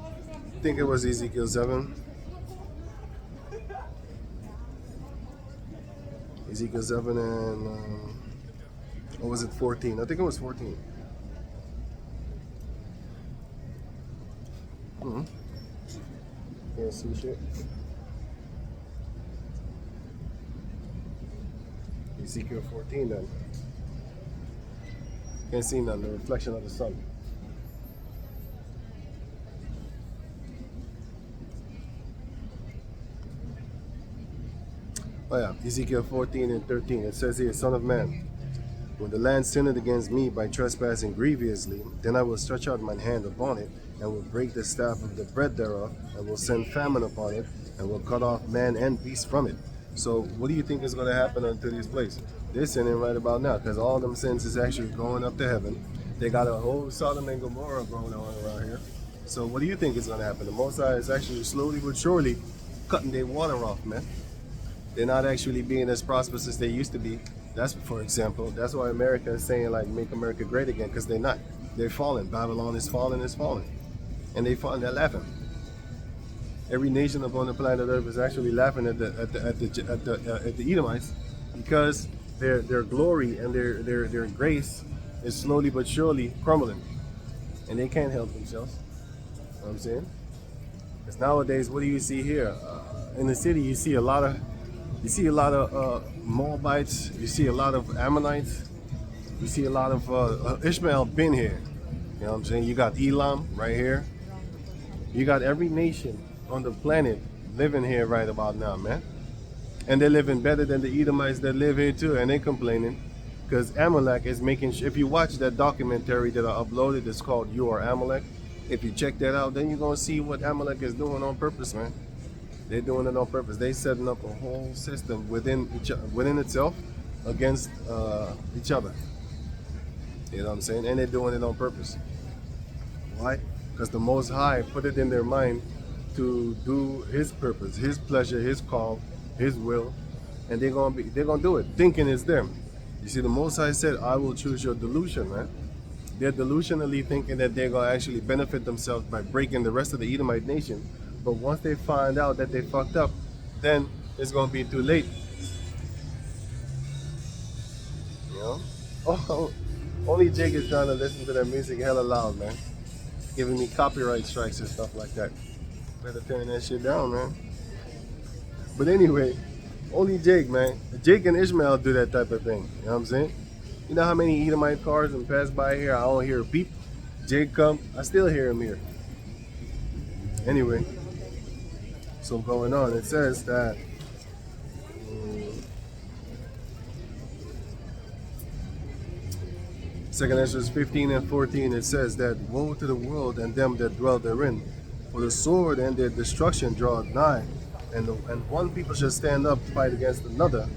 I think it was Ezekiel 7. Ezekiel 7 and, or was it 14? I think it was 14. Can't see shit. Ezekiel 14 then. Can't see none, the reflection of the sun. Oh yeah, Ezekiel 14 and 13. It says here, Son of man, when the land sinned against me by trespassing grievously, then I will stretch out mine hand upon it, and will break the staff of the bread thereof, and will send famine upon it, and will cut off man and beast from it. So what do you think is going to happen unto this place? They're sinning right about now, because all them sins is actually going up to heaven. They got a whole Sodom and Gomorrah going on around here. So what do you think is going to happen? The Most High is actually slowly but surely cutting their water off, man. They're not actually being as prosperous as they used to be. That's, for example, that's why America is saying, like, make America great again, because they're not. They're falling. Babylon is falling, and they're laughing. Every nation upon the planet Earth is actually laughing at the Edomites, because their glory and their grace is slowly but surely crumbling, and they can't help themselves. You know what I'm saying? Because nowadays, what do you see here? In the city, you see a lot of Moabites, you see a lot of Ammonites, you see a lot of Ishmael been here. You know what I'm saying? You got Elam right here. You got every nation on the planet living here right about now, man. And they're living better than the Edomites that live here too, and they're complaining because Amalek is making. If you watch that documentary that I uploaded, it's called You Are Amalek. If you check that out, then you're gonna see what Amalek is doing on purpose, man. They're doing it on purpose. They're setting up a whole system within itself against each other. You know what I'm saying? And they're doing it on purpose. Why? Because the Most High put it in their mind to do His purpose, His pleasure, His call, His will, and they're gonna do it, thinking it's them. You see, the Most High said, "I will choose your delusion, man." They're delusionally thinking that they're gonna actually benefit themselves by breaking the rest of the Edomite nation. But once they find out that they fucked up, then it's gonna be too late. You know? Oh, only Jake is trying to listen to that music hella loud, man. Giving me copyright strikes and stuff like that. Better turn that shit down, man. But anyway, only Jake, man. Jake and Ishmael do that type of thing. You know what I'm saying? You know how many Edomite cars and pass by here? I don't hear a beep. Jake come, I still hear him here. Anyway. So going on, it says that 2nd Ezra 15 and 14, it says that woe to the world and them that dwell therein, for the sword and their destruction draweth nigh, and one people shall stand up to fight against another,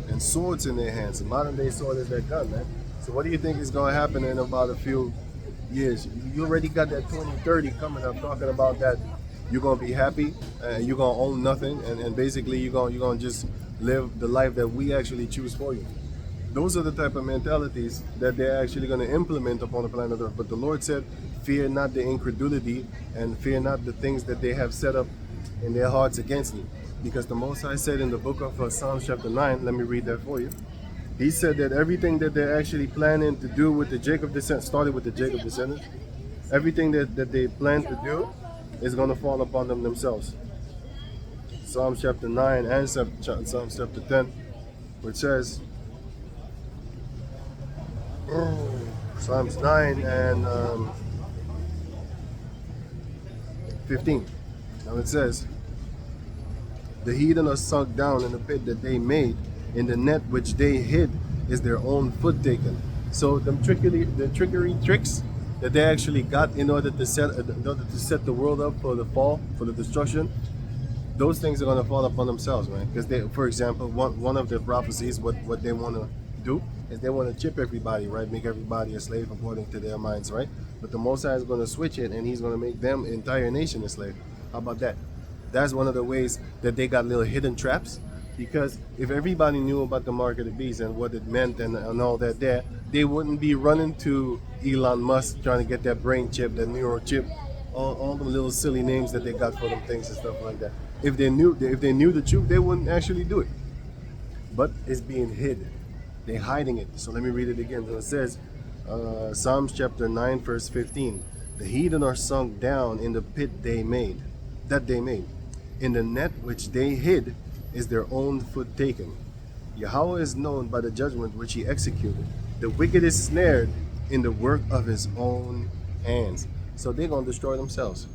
and swords in their hands. The modern day sword is that gun, man. So what do you think is going to happen in about a few years? You already got that 2030 coming up, talking about that you're going to be happy and you're going to own nothing, and basically you're going to just live the life that we actually choose for you. Those are the type of mentalities that they're actually going to implement upon the planet Earth. But the Lord said, fear not the incredulity and fear not the things that they have set up in their hearts against me. Because the Most High said in the book of Psalms chapter 9, let me read that for you. He said that everything that they're actually planning to do with the Jacob descent, started with the Jacob descendants, everything that they plan to do is going to fall upon them themselves. Psalms chapter 9 and Psalms chapter 10, which says, Psalms 9 and 15. Now it says, the heathen are sunk down in the pit that they made, in the net which they hid is their own foot taken. So the trickery tricks that they actually got in order to set the world up for the fall, for the destruction, those things are going to fall upon themselves, man. Because they, for example, one of the prophecies, what they want to do is they want to chip everybody, right? Make everybody a slave according to their minds, right? But the Most High is going to switch it, and He's going to make them entire nation a slave. How about that? That's one of the ways that they got little hidden traps. Because if everybody knew about the mark of the beast and what it meant and all that there, they wouldn't be running to Elon Musk trying to get that brain chip, that neural chip, all the little silly names that they got for them things and stuff like that. If they knew the truth, they wouldn't actually do it. But it's being hid. They're hiding it. So let me read it again. So it says, Psalms chapter 9, verse 15. The heathen are sunk down in the pit they made. In the net which they hid is their own foot taken. Yahweh is known by the judgment which He executed. The wicked is snared in the work of his own hands. So they're going to destroy themselves.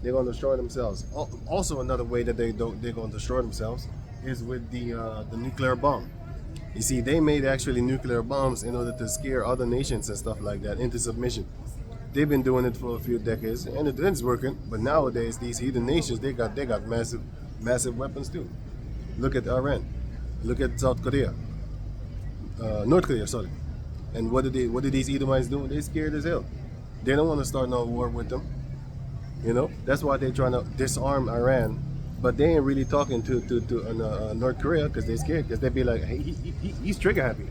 They're going to destroy themselves. Also, another way that they're going to destroy themselves is with the nuclear bomb. You see, they made actually nuclear bombs in order to scare other nations and stuff like that into submission. They've been doing it for a few decades, and it's working. But nowadays, these heathen nations, they got massive weapons too. Look at Iran. Look at South Korea. North Korea, sorry. And what did these Edomites do? They scared as hell. They don't want to start no war with them. You know, that's why they're trying to disarm Iran. But they ain't really talking to North Korea because they're scared. Because they be like, hey, he's trigger happy.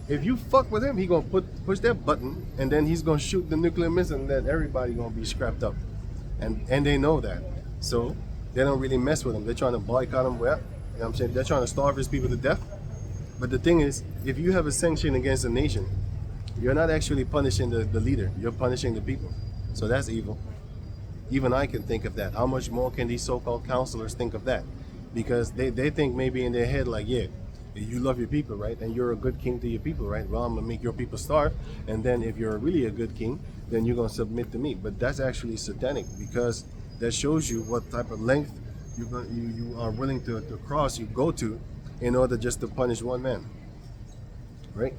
If you fuck with him, he gonna push that button, and then he's gonna shoot the nuclear missile, and then everybody gonna be scrapped up. And they know that. So they don't really mess with him. They're trying to boycott him. Well, you know what I'm saying? They're trying to starve his people to death. But the thing is, if you have a sanction against a nation, you're not actually punishing the leader. You're punishing the people. So that's evil. Even I can think of that. How much more can these so-called counselors think of that? Because they think maybe in their head like, yeah, you love your people, right? And you're a good king to your people, right? Well, I'm going to make your people starve. And then if you're really a good king, then you're going to submit to me. But that's actually satanic, because that shows you what type of length you are willing to cross, you go to, in order just to punish one man. Right?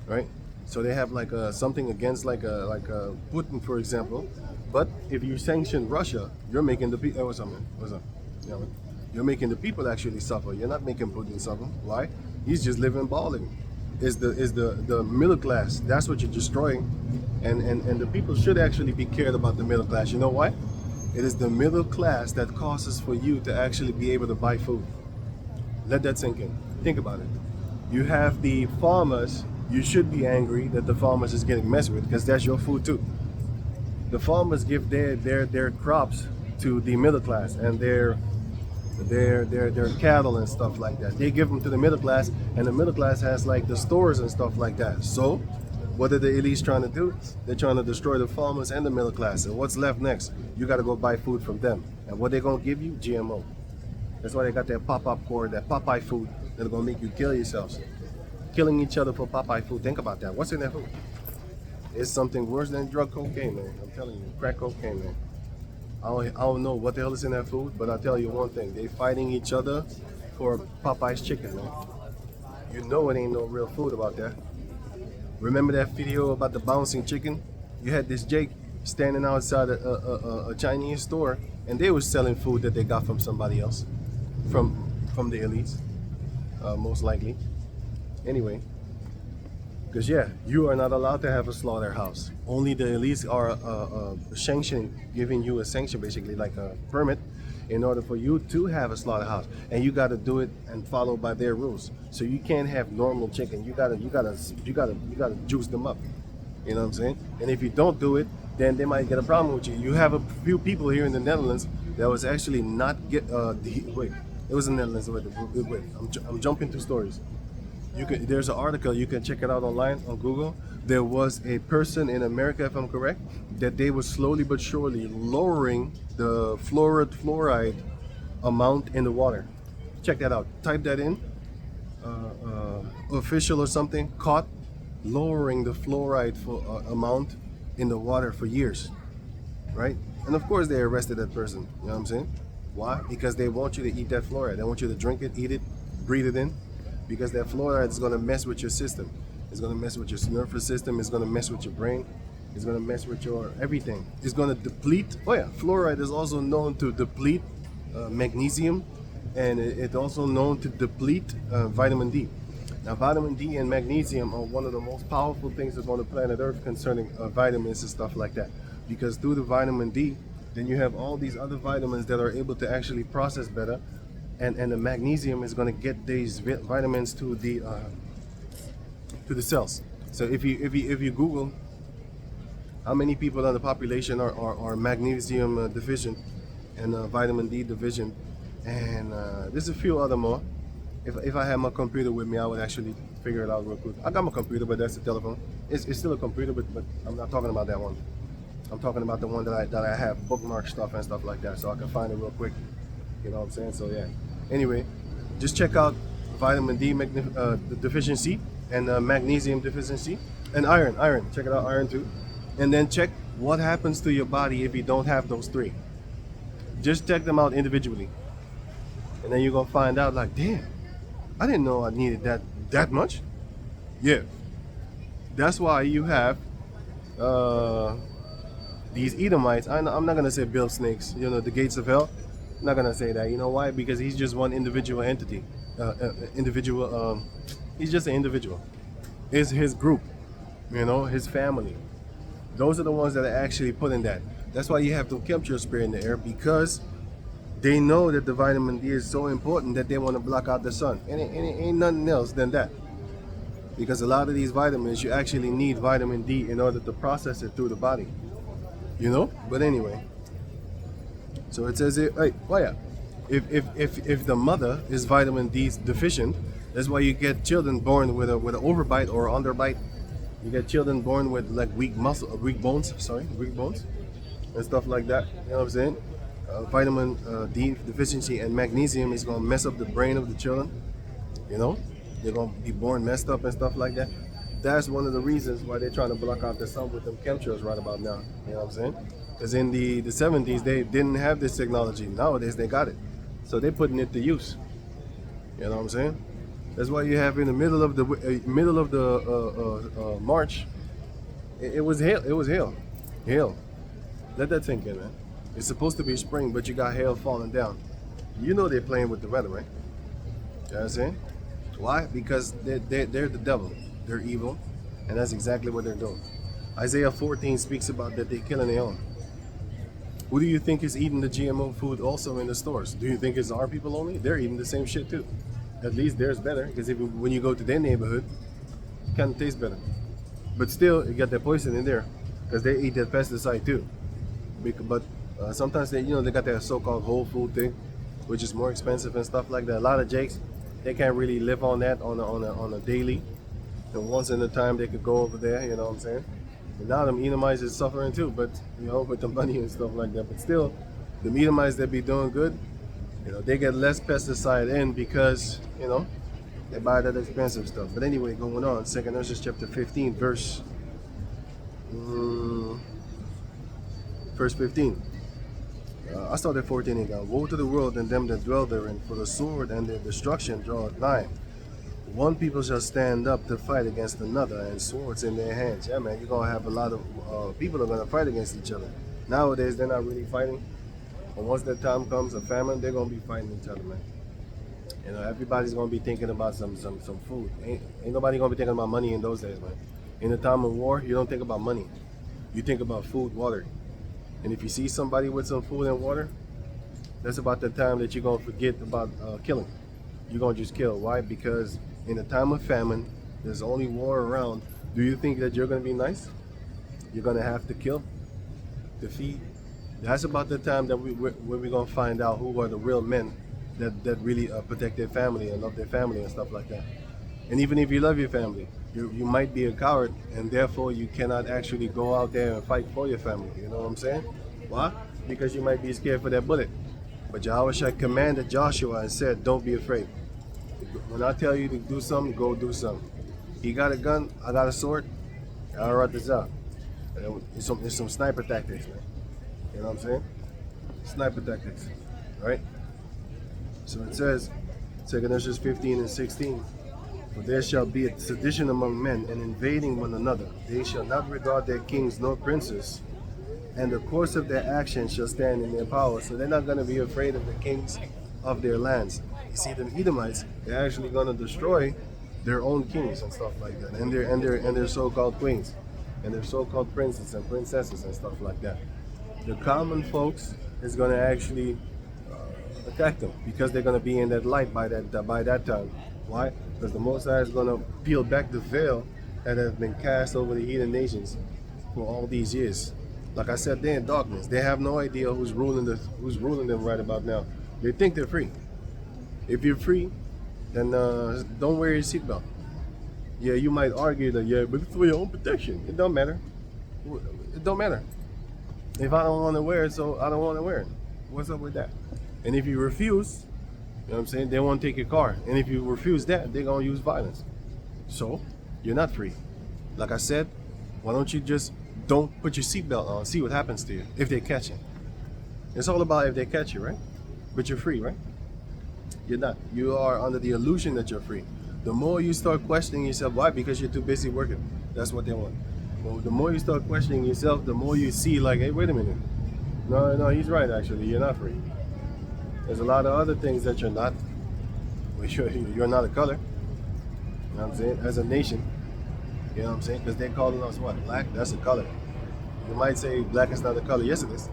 Right? So they have like something against like a Putin, for example. But if you sanction Russia, you're making the people. What's up, man? What's up? Yeah, man. You're making the people actually suffer. You're not making Putin suffer. Why? He's just living balling. Is the middle class? That's what you're destroying, and the people should actually be cared about the middle class. You know why? It is the middle class that causes for you to actually be able to buy food. Let that sink in. Think about it. You have the farmers. You should be angry that the farmers is getting messed with, because that's your food too. The farmers give their crops to the middle class and their cattle and stuff like that. They give them to the middle class, and the middle class has like the stores and stuff like that. So what are the elites trying to do? They're trying to destroy the farmers and the middle class. And what's left next? You got to go buy food from them. And what they're going to give you? GMO. That's why they got that pop-up cord, that Popeye food that's going to make you kill yourselves. Killing each other for Popeye food. Think about that. What's in that food? It's something worse than drug cocaine, man. I'm telling you, crack cocaine, man. I don't know what the hell is in that food, but I'll tell you one thing. They fighting each other for Popeye's chicken, man. You know it ain't no real food about that. Remember that video about the bouncing chicken? You had this Jake standing outside a Chinese store, and they were selling food that they got from somebody else, from the elites. most likely. Anyway, because yeah, you are not allowed to have a slaughterhouse. Only the elites are sanctioning, giving you a sanction, basically like a permit, in order for you to have a slaughterhouse, and you got to do it and follow by their rules. So you can't have normal chicken. You gotta juice them up. You know what I'm saying? And if you don't do it, then they might get a problem with you. You have a few people here in the Netherlands that was actually not get wait. It was in the Netherlands. Wait. I'm jumping two stories. There's an article, you can check it out online on Google. There was a person in America, if I'm correct, that they were slowly but surely lowering the fluoride amount in the water. Check that out. Type that in. Official or something caught lowering the fluoride amount in the water for years, right? And of course they arrested that person. You know what I'm saying? Why? Because they want you to eat that fluoride. They want you to drink it, eat it, breathe it in, because that fluoride is going to mess with your system. It's going to mess with your nervous system. It's going to mess with your brain. It's going to mess with your everything. It's going to deplete. Oh yeah, fluoride is also known to deplete magnesium, and it's also known to deplete vitamin D. Now, vitamin D and magnesium are one of the most powerful things that's on the planet Earth concerning vitamins and stuff like that. Because through the vitamin D, then you have all these other vitamins that are able to actually process better, and the magnesium is going to get these vitamins to the cells. So if you Google how many people in the population are magnesium deficient and vitamin D deficient, and there's a few other more. If I had my computer with me, I would actually figure it out real quick. I got my computer, but that's the telephone. It's still a computer, but I'm not talking about that one. I'm talking about the one that I have bookmark stuff and stuff like that, so I can find it real quick. You know what I'm saying? So yeah. Anyway, just check out vitamin D deficiency and magnesium deficiency and iron. Check it out, iron too. And then check what happens to your body if you don't have those three. Just check them out individually, and then you're gonna find out like, damn, I didn't know I needed that much. Yeah, that's why you have these Edomites. I'm not gonna say Bill Snakes. You know, the gates of hell. I'm not gonna say that. You know why? Because he's just one individual entity. He's just an individual. It's his group. You know, his family. Those are the ones that are actually putting that. That's why you have the chemtrail spray in the air, because they know that the vitamin D is so important that they want to block out the sun. And it ain't nothing else than that. Because a lot of these vitamins, you actually need vitamin D in order to process it through the body. You know? But anyway. So it says, if the mother is vitamin D deficient, that's why you get children born with an overbite or underbite. You get children born with like weak bones, and stuff like that. You know what I'm saying? Vitamin D deficiency and magnesium is gonna mess up the brain of the children. You know, they're gonna be born messed up and stuff like that. That's one of the reasons why they're trying to block out the sun with them chemtrails right about now. You know what I'm saying? Because in the 70s they didn't have this technology. Nowadays they got it, so they're putting it to use. You know what I'm saying? That's why you have in the middle of the March, it was hail. It was hail. Let that sink in, man. It's supposed to be spring, but you got hail falling down. You know they're playing with the weather, right? You know what I'm saying? Why? Because they're the devil. They're evil, and that's exactly what they're doing. Isaiah 14 speaks about that they're killing their own. Who do you think is eating the GMO food also in the stores? Do you think it's our people only? They're eating the same shit too. At least theirs better, because when you go to their neighborhood, it kind of tastes better. But still, you got that poison in there, because they eat that pesticide too. But sometimes they got that so-called whole food thing, which is more expensive and stuff like that. A lot of jakes, they can't really live on that on a daily. And once in a time they could go over there. You know what I'm saying? And now them Edomites is suffering too, but with the money and stuff like that. But still, the Edomites that be doing good, they get less pesticide in because they buy that expensive stuff. But anyway, going on, 2 Ezra chapter 15, verse 15. I started 14 again. Woe to the world and them that dwell therein, for the sword and their destruction draweth nigh. One people shall stand up to fight against another, and swords in their hands. Yeah, man, you're going to have a lot of people are going to fight against each other. Nowadays, they're not really fighting. But once that time comes, a famine, they're going to be fighting each other, man. You know, everybody's gonna be thinking about some food. Ain't nobody gonna be thinking about money in those days, man. In the time of war, you don't think about money. You think about food, water. And if you see somebody with some food and water, that's about the time that you're gonna forget about killing. You're gonna just kill. Why? Because in a time of famine, there's only war around. Do you think that you're gonna be nice? You're gonna have to kill to feed. That's about the time that we're gonna find out who are the real men that really protect their family and love their family and stuff like that. And even if you love your family, you might be a coward, and therefore you cannot actually go out there and fight for your family. You know what I'm saying? Why? Because you might be scared for that bullet. But Yahweh commanded Joshua and said, "Don't be afraid. When I tell you to do something, go do something." He got a gun, I got a sword. I'll write this out. It's some sniper tactics, man. You know what I'm saying? Sniper tactics, right? So it says, 2 Esdras 15 and 16, "For there shall be a sedition among men, and invading one another. They shall not regard their kings nor princes, and the course of their actions shall stand in their power." So they're not going to be afraid of the kings of their lands. You see, the Edomites, they're actually going to destroy their own kings and stuff like that, and their so-called queens, and their so-called princes and princesses and stuff like that. The common folks is going to actually attack them because they're going to be in that light by that time. Why? Because the Most High is going to peel back the veil that has been cast over the heathen nations for all these years. Like I said, they're in darkness. They have no idea who's ruling them right about now. They think they're free. If you're free, then don't wear your seatbelt. Yeah, you might argue that, yeah, but it's for your own protection. It don't matter. It don't matter. If I don't want to wear it, so I don't want to wear it. What's up with that? And if you refuse, you know what I'm saying, they won't take your car. And if you refuse that, they're going to use violence. So, you're not free. Like I said, why don't you just don't put your seatbelt on, see what happens to you if they catch you. It's all about if they catch you, right? But you're free, right? You're not. You are under the illusion that you're free. The more you start questioning yourself, why? Because you're too busy working. That's what they want. Well, the more you start questioning yourself, the more you see like, hey, wait a minute. No, he's right, actually. You're not free. There's a lot of other things that you're not. You're not a color. You know what I'm saying? As a nation. You know what I'm saying? Because they're calling us what? Black? That's a color. You might say black is not a color. Yes, it is.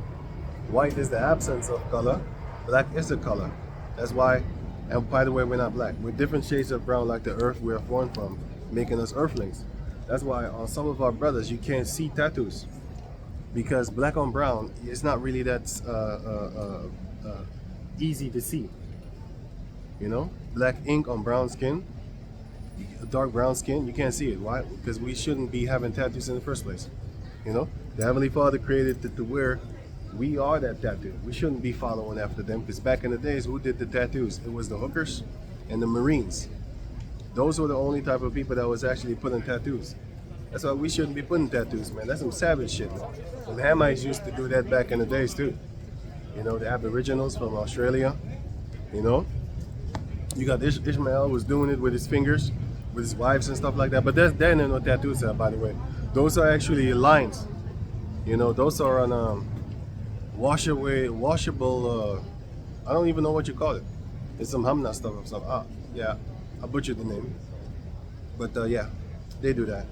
White is the absence of color. Black is a color. That's why, and by the way, we're not black. We're different shades of brown like the earth we're formed from, making us earthlings. That's why on some of our brothers, you can't see tattoos. Because black on brown, it's not really that easy to see. You know? Black ink on brown skin, dark brown skin, you can't see it. Why? Because we shouldn't be having tattoos in the first place. You know? The Heavenly Father created it to where we are that tattoo. We shouldn't be following after them, because back in the days, who did the tattoos? It was the hookers and the Marines. Those were the only type of people that was actually putting tattoos. That's why we shouldn't be putting tattoos, man. That's some savage shit, man. The Hamites used to do that back in the days too. You know, the Aboriginals from Australia. You know, you got Ishmael was doing it with his fingers, with his wives and stuff like that. But there ain't no tattoos, by the way. Those are actually lines. You know, those are on washable. I don't even know what you call it. It's some Hamna stuff or something. Yeah, I butchered the name. But yeah, they do that.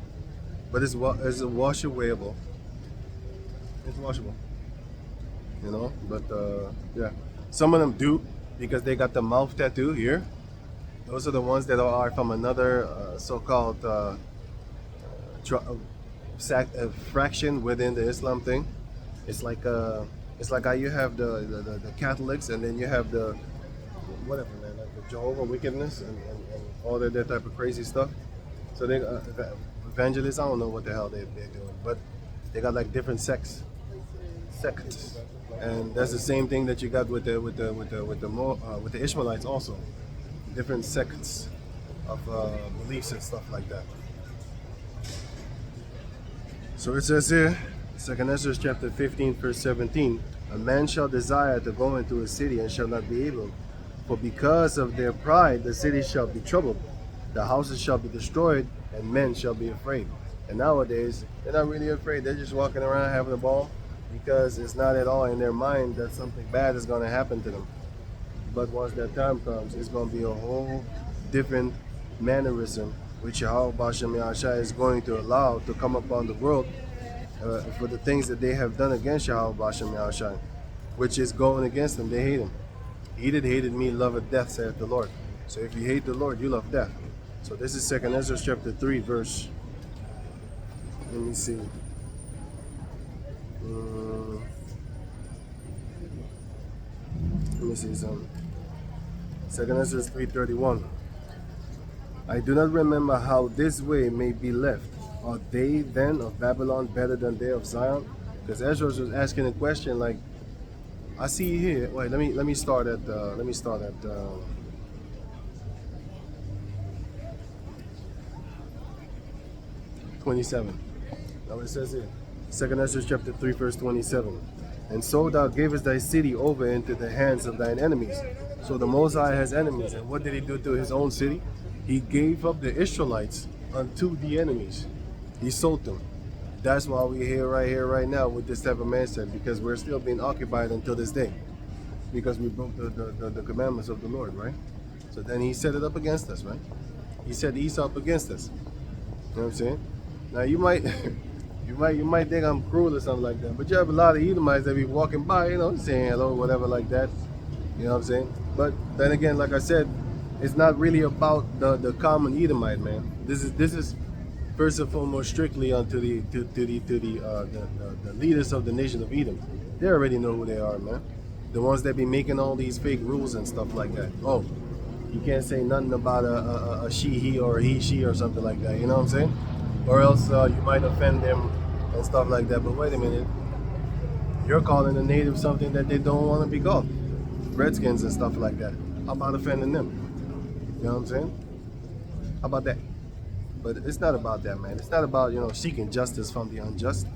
But it's washable. It's washable. You know, but yeah, some of them do because they got the mouth tattoo here. Those are the ones that are from another so-called fraction within the Islam thing. It's like how you have the Catholics, and then you have the whatever, man, like the Jehovah Wickedness and all that type of crazy stuff. So they evangelists, I don't know what the hell they're doing, but they got like different sects, and that's the same thing that you got with the Ishmaelites also, different sects of beliefs and stuff like that. So it says here, 2 Esdras chapter 15, verse 17, "A man shall desire to go into a city and shall not be able, for because of their pride the city shall be troubled, the houses shall be destroyed, and men shall be afraid." And nowadays, they're not really afraid. They're just walking around having a ball because it's not at all in their mind that something bad is going to happen to them. But once that time comes, it's going to be a whole different mannerism, which Yahweh Bashem Yahshai is going to allow to come upon the world for the things that they have done against Yahweh Bashem Yahshai, which is going against them. They hate him. He that hated me loveth death, saith the Lord. So if you hate the Lord, you love death. So this is 2nd Ezra chapter 3, verse, let me see. Let me see something. 2nd Ezra 3:31. I do not remember how this way may be left. Are they then of Babylon better than they of Zion? Because Ezra was asking a question like, I see here. Wait, let me start at 27. Now it says here, 2nd Ezra chapter 3, verse 27. And so thou gavest thy city over into the hands of thine enemies. So the Most High has enemies. And what did he do to his own city? He gave up the Israelites unto the enemies. He sold them. That's why we're here right now with this type of mindset, because we're still being occupied until this day. Because we broke the commandments of the Lord, right? So then he set it up against us, right? He set Esau up against us. You know what I'm saying? Now you might you might think I'm cruel or something like that, but you have a lot of Edomites that be walking by, you know, saying hello, whatever like that. You know what I'm saying? But then again, like I said, it's not really about the common Edomite, man. This is first and foremost strictly onto the leaders of the nation of Edom. They already know who they are, man. The ones that be making all these fake rules and stuff like that. Oh, you can't say nothing about a she, he, or he, she, or something like that. You know what I'm saying? Or else you might offend them and stuff like that. But wait a minute, you're calling the native something that they don't want to be called. Redskins and stuff like that. How about offending them? You know what I'm saying? How about that? But it's not about that, man. It's not about, you know, seeking justice from the unjust.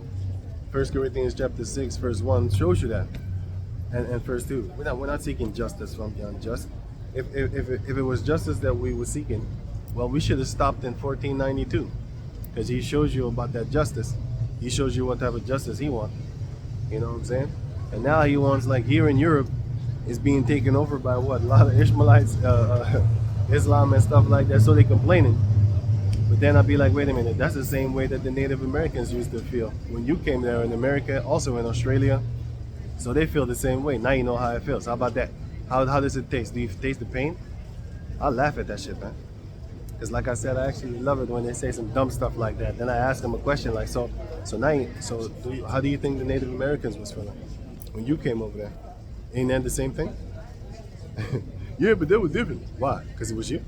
1 Corinthians chapter 6, verse 1 shows you that. And verse 2. We're not seeking justice from the unjust. If it was justice that we were seeking, well, we should have stopped in 1492. Because he shows you about that justice. He shows you what type of justice he wants. You know what I'm saying? And now he wants, like here in Europe, is being taken over by what? A lot of Ishmaelites, Islam and stuff like that. So they're complaining. But then I'll be like, wait a minute, that's the same way that the Native Americans used to feel when you came there in America, also in Australia. So they feel the same way. Now you know how it feels. How about that? How does it taste? Do you taste the pain? I laugh at that shit, man. Because like I said, I actually love it when they say some dumb stuff like that. Then I ask them a question like, how do you think the Native Americans was feeling when you came over there? Ain't that the same thing? Yeah, but that was different. Why? Because it was you?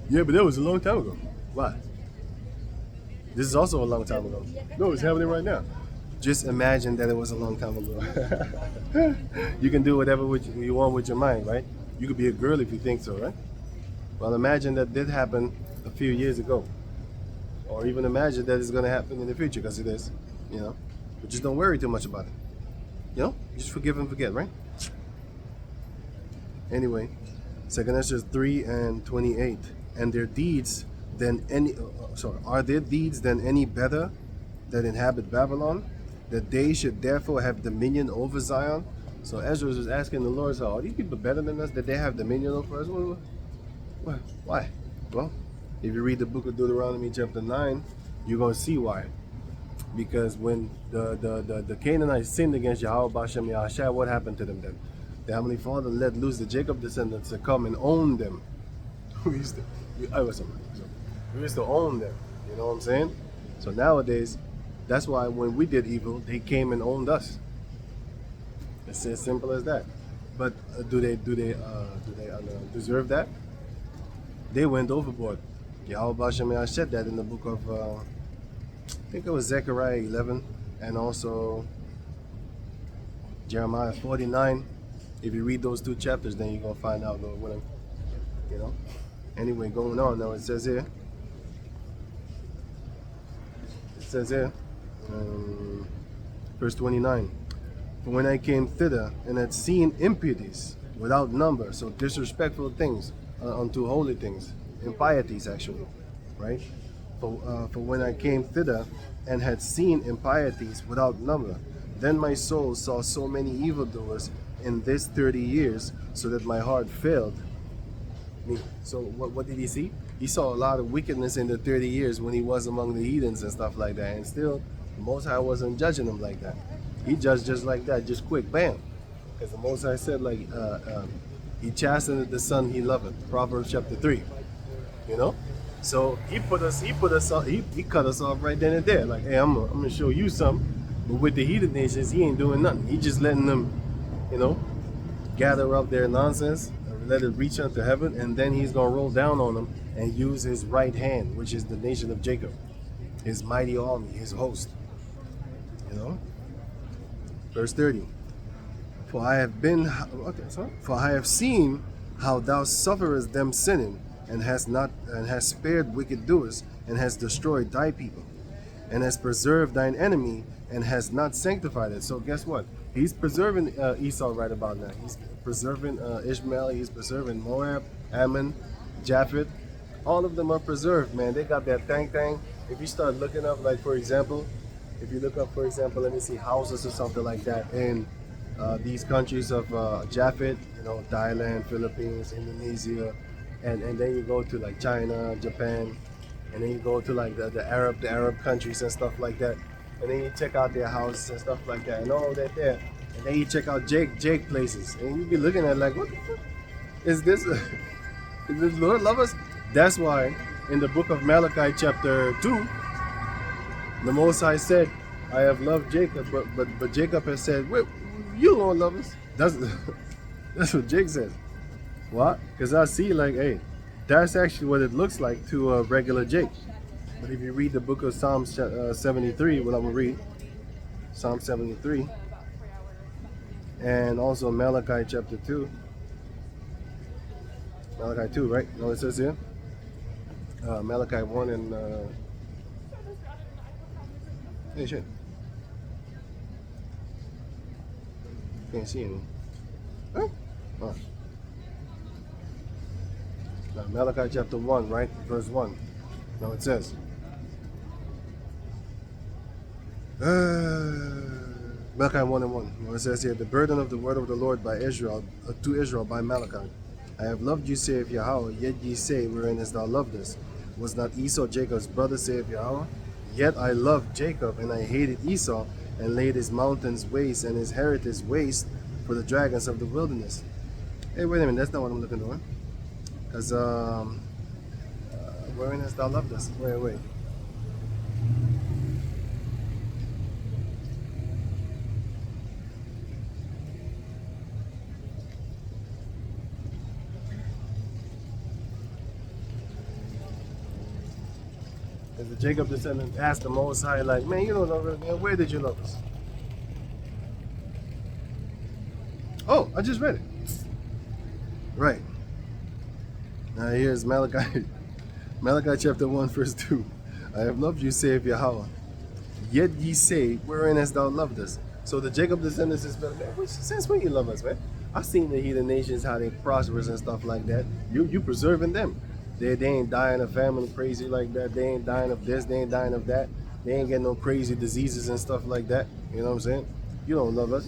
Yeah, but that was a long time ago. Why? This is also a long time ago. No, it's happening right now. Just imagine that it was a long time ago. You can do whatever you want with your mind, right? You could be a girl if you think so, right? Well, imagine that did happen a few years ago. Or even imagine that it's going to happen in the future, because it is, you know. But just don't worry too much about it. You know, just forgive and forget, right? Anyway, 2nd Ezra 3 and 28. And their deeds are their deeds then any better that inhabit Babylon, that they should therefore have dominion over Zion? So Ezra was asking the Lord, so are these people better than us, that they have dominion over us? Why? Well, if you read the book of Deuteronomy chapter 9, you're going to see why. Because when the Canaanites sinned against Yahweh Bashem Yahshai, what happened to them then? The Heavenly Father let loose the Jacob descendants to come and own them. We used to own them. You know what I'm saying? So nowadays, that's why when we did evil, they came and owned us. It's as simple as that. But do they deserve that? They went overboard. Yahweh Bashem Yah said that in the book of I think it was Zechariah 11 and also Jeremiah 49. If you read those two chapters, then you're gonna find out what I'm, you know. Anyway, going on now, it says here. Verse 29. For when I came thither and had seen impieties without number, so disrespectful things unto holy things, impieties actually, right? For when I came thither and had seen impieties without number, then my soul saw so many evildoers in this 30 years, so that my heart failed me. So what did he see? He saw a lot of wickedness in the 30 years when he was among the heathens and stuff like that. And still, the Most High wasn't judging him like that. He judged just like that, just quick, bam. Because the Most High said, like, he chastened the son he loveth. Proverbs chapter 3. You know? So he cut us off right then and there. Like, hey, I'm gonna show you something. But with the heathen nations, he ain't doing nothing. He just letting them, you know, gather up their nonsense, let it reach unto heaven, and then he's gonna roll down on them and use his right hand, which is the nation of Jacob, his mighty army, his host. You know? Verse 30. For I have seen how thou sufferest them sinning, and hast spared wicked doers, and hast destroyed thy people, and hast preserved thine enemy, and hast not sanctified it. So guess what? He's preserving Esau right about now. He's preserving Ishmael. He's preserving Moab, Ammon, Japheth. All of them are preserved, man. They got that thing. If you start looking up, like, for example, if you look up, for example, let me see, houses or something like that in these countries of Japheth, you know, Thailand, Philippines, Indonesia, and then you go to like China, Japan, and then you go to like the Arab countries and stuff like that, and then you check out their houses and stuff like that, and all that there, and then you check out Jake places, and you be looking at like, what the fuck is this? Is this Lord love us? That's why in the book of Malachi chapter 2, the Most High said, I have loved Jacob, but Jacob has said, wait, you don't love us. That's what Jake said. What? Because I see like, hey, that's actually what it looks like to a regular Jake. But if you read the book of Psalm 73, what I'm going to read, Psalm 73, and also Malachi chapter 2. Malachi 2, right? You know what it says here? Malachi 1 and... hey, shit. Can't see any. Huh? Oh. Now, Malachi chapter 1, right? Verse 1. Now it says, Malachi 1 and 1. Now it says here, the burden of the word of the Lord by Israel, to Israel by Malachi. I have loved you, saith Yahweh, yet ye say, wherein hast thou loved us? Was not Esau Jacob's brother, saith Yahweh? Yet I loved Jacob, and I hated Esau, and laid his mountains waste, and his heritage waste for the dragons of the wilderness. Hey, wait a minute, that's not what I'm looking for. Because, wherein hast thou loved us? Wait. As the Jacob descendant asked the Most High, like, man, you don't love us, man. Where did you love us? Oh, I just read it. Right. Now here's Malachi. Malachi chapter 1, verse 2. I have loved you, saith Yahweh. Yet ye say, wherein hast thou loved us? So the Jacob descendants is better. Man, since when you love us, man? I've seen the heathen nations, how they prosperous and stuff like that. You preserving them. They ain't dying of famine crazy like that. They ain't dying of this. They ain't dying of that. They ain't getting no crazy diseases and stuff like that. You know what I'm saying? You don't love us.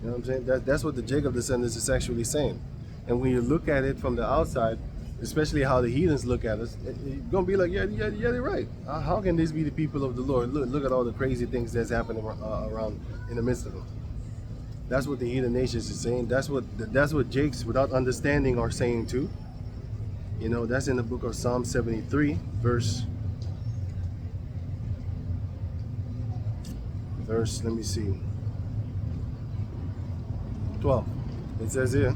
You know what I'm saying? That's what the Jacob descendants is actually saying. And when you look at it from the outside, especially how the heathens look at us, you're gonna be like, yeah, they're right. How can this be the people of the Lord? Look at all the crazy things that's happening around in the midst of them. That's what the heathen nations is saying. That's what Jakes, without understanding, are saying too. You know, that's in the book of Psalm 73, verse, let me see, 12. It says here,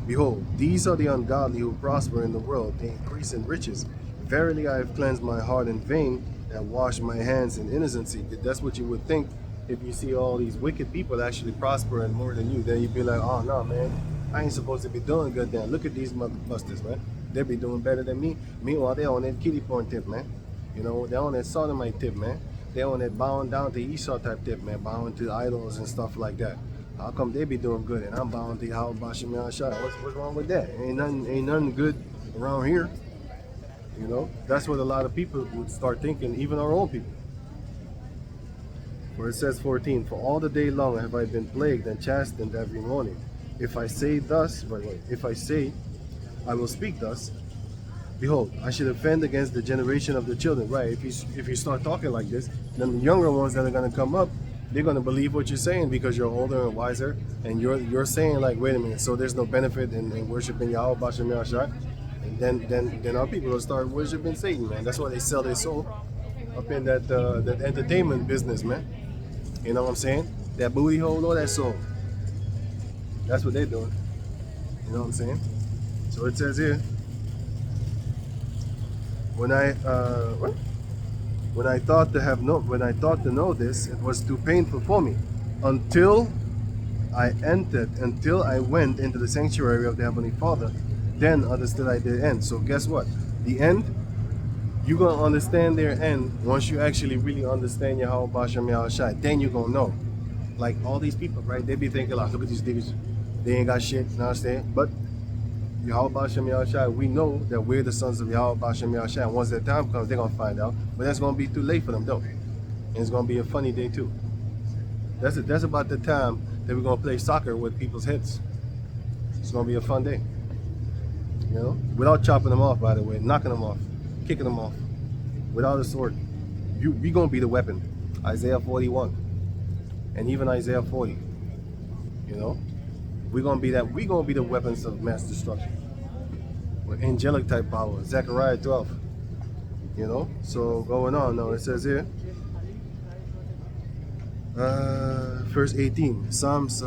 behold, these are the ungodly who prosper in the world, they increase in riches. Verily I have cleansed my heart in vain, and washed my hands in innocency. That's what you would think if you see all these wicked people actually prospering more than you. Then you'd be like, oh no, man, I ain't supposed to be doing good then. Look at these motherfuckers, man. They be doing better than me. Meanwhile, they on that kitty porn tip, man. You know, they on that sodomite tip, man. They on that bowing down to Esau type tip, man. Bowing to idols and stuff like that. How come they be doing good and I'm bowing to how about Shemel Shai? What's wrong with that? Ain't nothing good around here. You know, that's what a lot of people would start thinking, even our own people. Where it says 14, for all the day long have I been plagued and chastened every morning. If I say thus, if I say I will speak thus, behold, I should offend against the generation of the children. Right? If you start talking like this, then the younger ones that are gonna come up, they're gonna believe what you're saying because you're older and wiser, and you're saying like, wait a minute, so there's no benefit in worshiping Yahweh Bashem Yahshua. And then our people will start worshiping Satan, man. That's why they sell their soul up in that entertainment business, man. You know what I'm saying? That booty hole or that soul. That's what they're doing. You know what I'm saying? So it says here, when I thought to know this, it was too painful for me, until I went into the sanctuary of the Heavenly Father. Then understood I the end. So guess what? The end, you're gonna understand their end once you actually really understand Yahweh Bashem Yahushai. Then you're gonna know. Like all these people, right? They be thinking like, look at these niggas, they ain't got shit, you know what I'm saying? But Yahweh Bashem Yahushai, we know that we're the sons of Yahweh Bashem Yahushai. And once that time comes, they're gonna find out. But that's gonna be too late for them though. And it's gonna be a funny day too. That's about the time that we're gonna play soccer with people's heads. It's gonna be a fun day. You know? Without chopping them off, by the way, knocking them off, kicking them off. Without a sword. We gonna be the weapon. Isaiah 41. And even Isaiah 40. You know? We're gonna be the weapons of mass destruction. With angelic type power. Zechariah 12. You know? So going on now, it says here. Verse 18. Psalms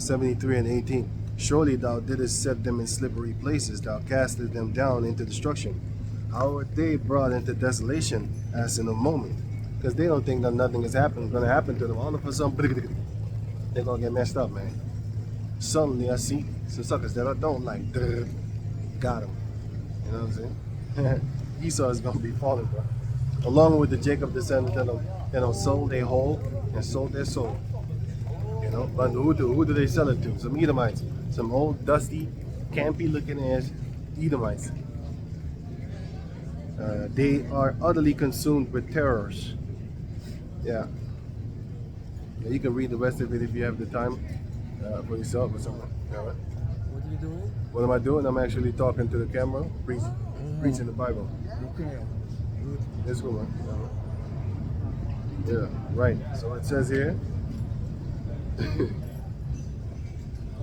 73 and 18. Surely thou didst set them in slippery places, thou castest them down into destruction. How are they brought into desolation as in a moment? Because they don't think that nothing is going to happen to them. All of a sudden, they're going to get messed up, man. Suddenly I see some suckers that I don't like. Got them. You know what I'm saying? Esau is going to be falling, bro. Along with the Jacob descendants that sold their whole and sold their soul. You know, but who do they sell it to? Some Edomites. Some old, dusty, campy looking ass Edomites. They are utterly consumed with terrors. Yeah. You can read the rest of it if you have the time for yourself or something. Yeah, right? What are you doing? What am I doing? I'm actually talking to the camera, preaching the Bible. Okay. Good. Let's go, man. Yeah, right. So it says here.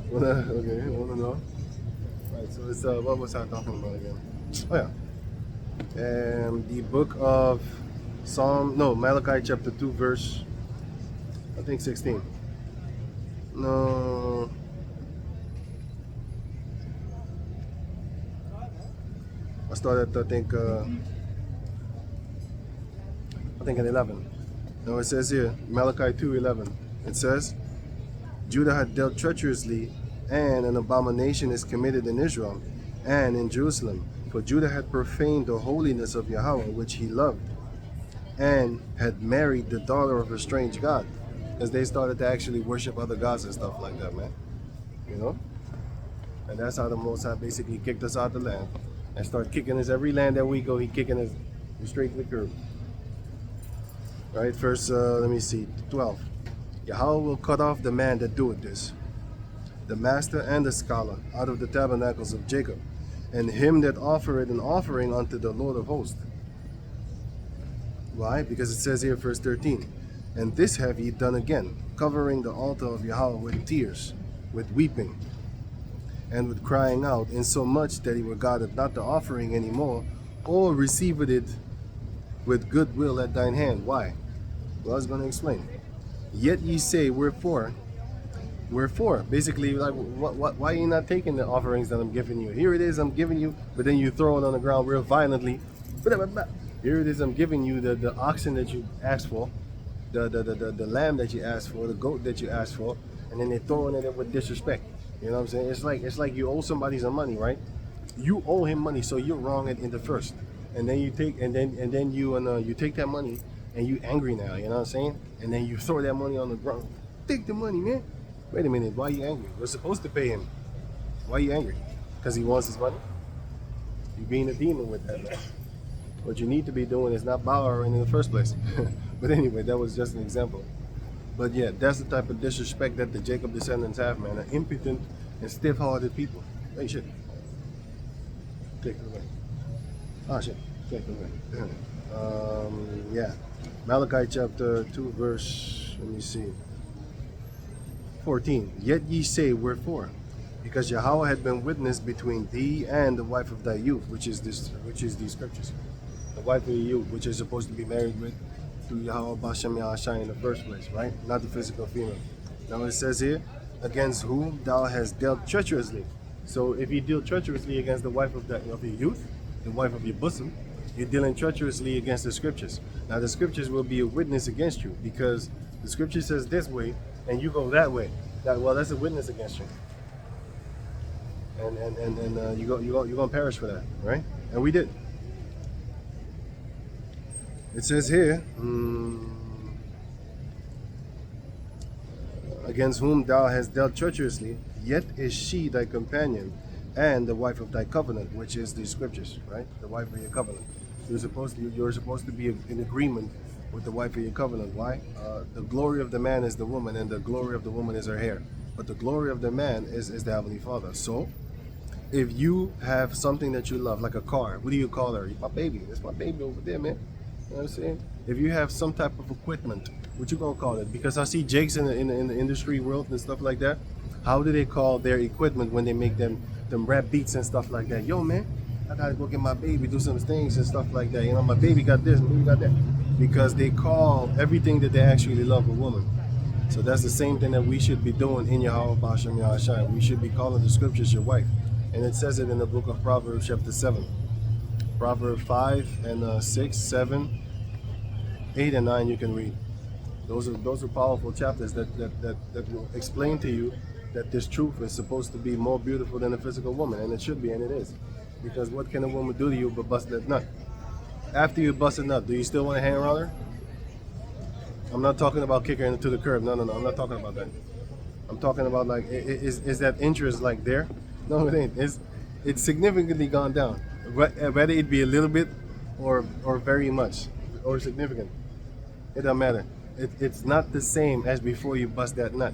Wanna know? Right, so it's what was I talking about again? Oh yeah. The book of Malachi chapter 2 verse I think 16. No. I started I think in 11. No, it says here, Malachi 2:11. It says, Judah had dealt treacherously, and an abomination is committed in Israel and in Jerusalem. For Judah had profaned the holiness of Yahweh, which he loved, and had married the daughter of a strange god. Because they started to actually worship other gods and stuff like that, man. You know? And that's how the Most High basically kicked us out of the land. And started kicking us every land that we go, he kicking us straight to the curb. Right, verse, 12. Yahweh will cut off the man that doeth this, the master and the scholar, out of the tabernacles of Jacob, and him that offereth an offering unto the Lord of hosts. Why? Because it says here, verse 13, and this have ye done again, covering the altar of Yahweh with tears, with weeping, and with crying out, insomuch that he regarded not the offering any more, or received it with goodwill at thine hand. Why? Well, I was going to explain. Yet ye say, wherefore? Basically, like, why are you not taking the offerings that I'm giving you? Here it is, I'm giving you, but then you throw it on the ground real violently. Here it is, I'm giving you the oxen that you asked for, the lamb that you asked for, the goat that you asked for, and then they're throwing it with disrespect. You know what I'm saying? It's like you owe somebody some money, right? You owe him money, so you're wrong in the first, and then you take you take that money and you angry now. You know what I'm saying? And then you throw that money on the ground. Take the money, man. Wait a minute, why are you angry? We're supposed to pay him. Why are you angry? Because he wants his money? You're being a demon with that, man. What you need to be doing is not borrowing in the first place. But anyway, that was just an example. But yeah, that's the type of disrespect that the Jacob descendants have, man. An impotent, and stiff-hearted people. Hey, shit. Take it away. Ah, shit. Take it away. Yeah. Malachi chapter 2, verse, let me see, 14. Yet ye say, wherefore? Because Yahweh had been witness between thee and the wife of thy youth, which is these scriptures. The wife of your youth, which is supposed to be married with through Yahweh Bashem Yahashai in the first place, right? Not the physical female. Now it says here, against whom thou hast dealt treacherously. So if you deal treacherously against the wife of your youth, the wife of your bosom, you're dealing treacherously against the scriptures. Now the scriptures will be a witness against you, because the scripture says this way and you go that way. Well, that's a witness against you. And you're gonna perish for that, right? And we did. It says here, against whom thou hast dealt treacherously, yet is she thy companion and the wife of thy covenant, which is the scriptures, right? The wife of your covenant. You're supposed to be in agreement with the wife of your covenant. Why? The glory of the man is the woman, and the glory of the woman is her hair. But the glory of the man is the Heavenly Father. So, if you have something that you love, like a car, what do you call her? My baby. That's my baby over there, man. You know what I'm saying? If you have some type of equipment, what you gonna call it? Because I see Jakes in the industry world and stuff like that. How do they call their equipment when they make them rap beats and stuff like that? Yo, man, I gotta go get my baby, do some things and stuff like that. You know, my baby got this, my baby got that. Because they call everything that they actually love a woman. So that's the same thing that we should be doing in Yahweh Bashem Yahashai. We should be calling the scriptures your wife. And it says it in the book of Proverbs chapter 7. Proverbs 5 and 6, 7, 8 and 9 you can read. Those are powerful chapters that will explain to you that this truth is supposed to be more beautiful than a physical woman, and it should be, and it is. Because what can a woman do to you but bust that nut? After you bust a nut, do you still want to hang around her? I'm not talking about kicking her into the curb. No, I'm not talking about that. I'm talking about, like, is that interest like there? No, it ain't. It's significantly gone down. Whether it be a little bit or very much or significant, it don't matter. It's not the same as before you bust that nut.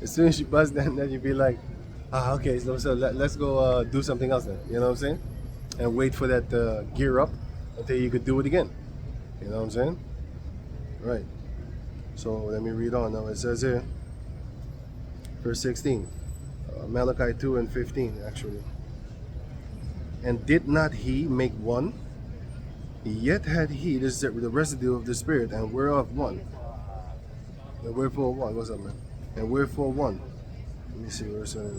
As soon as you bust that nut, you be like, okay, so let's go do something else then. You know what I'm saying? And wait for that gear up until you could do it again. You know what I'm saying? Right. So let me read on now. It says here, verse 16, Malachi 2 and 15 actually. And did not he make one? Yet had he the residue of the Spirit, and whereof one. And wherefore one? What's up, man? And wherefore one? Let me see where it says.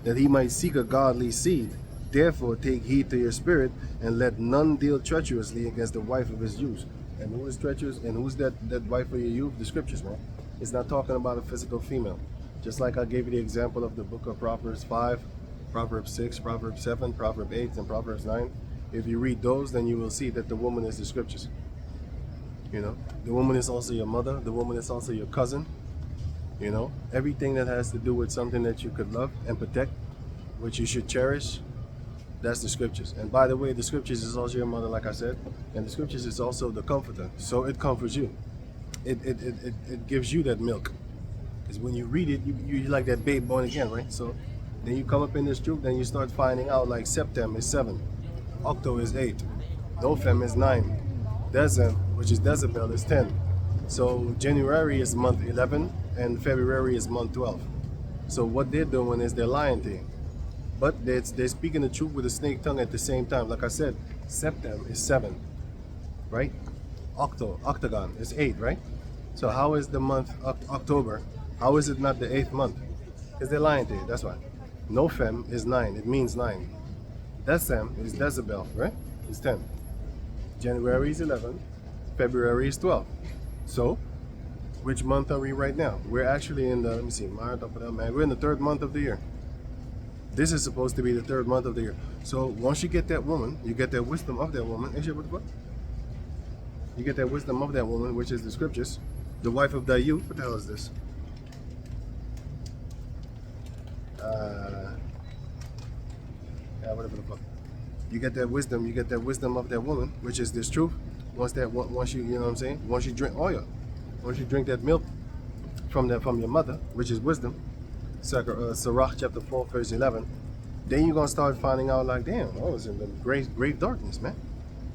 That he might seek a godly seed. Therefore take heed to your spirit, and let none deal treacherously against the wife of his youth. And who is treacherous? And who's that wife of your youth? The scriptures, man. It's not talking about a physical female. Just like I gave you the example of the book of Proverbs 5, Proverbs 6, Proverbs 7, Proverbs 8, and Proverbs 9. If you read those, then you will see that the woman is the scriptures. You know, the woman is also your mother. The woman is also your cousin. You know, everything that has to do with something that you could love and protect, which you should cherish, that's the scriptures. And by the way, the scriptures is also your mother, like I said, and the scriptures is also the comforter. So it comforts you. It gives you that milk. Because when you read it, you like that babe born again, right? So then you come up in this truth, then you start finding out, like September is 7, Octo is 8, November is 9, December, which is Decibel, is 10. So January is month 11, and February is month 12. So what they're doing is they're lying to you. But they're speaking the truth with a snake tongue at the same time. Like I said, September is 7, right? Octagon is 8, right? So how is the month October? How is it not the 8th month? Because they're lying to you, that's why. November is 9, it means 9. December is Decibel, right? It's 10. January is 11, February is 12. So, which month are we right now? We're actually in the, let me see, March, we're in the 3rd month of the year. This is supposed to be the 3rd month of the year. So once you get that woman, you get that wisdom of that woman. You get that wisdom of that woman, which is the scriptures. The wife of thy youth. What the hell is this? Whatever the fuck. You get that wisdom. You get that wisdom of that woman, which is this truth. Once you know what I'm saying. Once you drink oil, once you drink that milk from your mother, which is wisdom, Sirach chapter 4, verse 11, then you're going to start finding out like, damn, I was in the great darkness, man.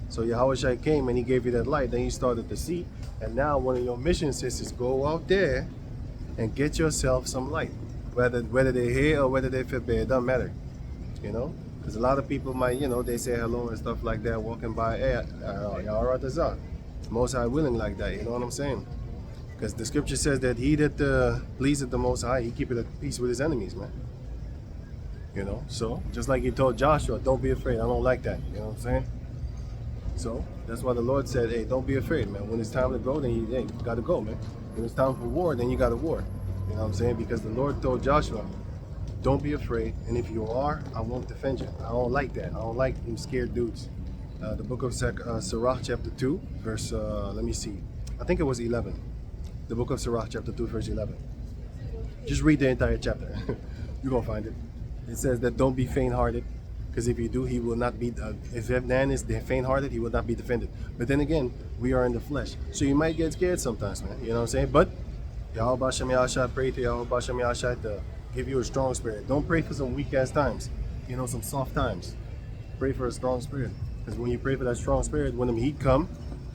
So Yahushua came and he gave you that light. Then you started to see. And now one of your missions is go out there and get yourself some light. Whether they're here or whether they fit there, it doesn't matter. You know? Because a lot of people might, they say hello and stuff like that, walking by, hey, y'all Most High willing like that, you know what I'm saying? Because the scripture says that he that pleaseth the Most High, he keepeth at peace with his enemies, man. You know? So, just like he told Joshua, don't be afraid. I don't like that. You know what I'm saying? So that's why the Lord said, hey, don't be afraid, man. When it's time to go, then you got to go, man. When it's time for war, then you got to war. You know what I'm saying? Because the Lord told Joshua, don't be afraid. And if you are, I won't defend you. I don't like that. I don't like them scared dudes. The book of Sirach chapter 2, verse, let me see. I think it was 11. The book of Sirach chapter 2, verse 11. Just read the entire chapter. You're going to find it. It says that don't be faint-hearted. Because if you do, he will not be, if that man is faint-hearted, he will not be defended. But then again, we are in the flesh. So you might get scared sometimes, man. You know what I'm saying? But, Yahweh Shem Yahshua, pray to Yahweh Shem Yahshua to give you a strong spirit. Don't pray for some weak-ass times. Some soft times. Pray for a strong spirit. Because when you pray for that strong spirit, when the heat come,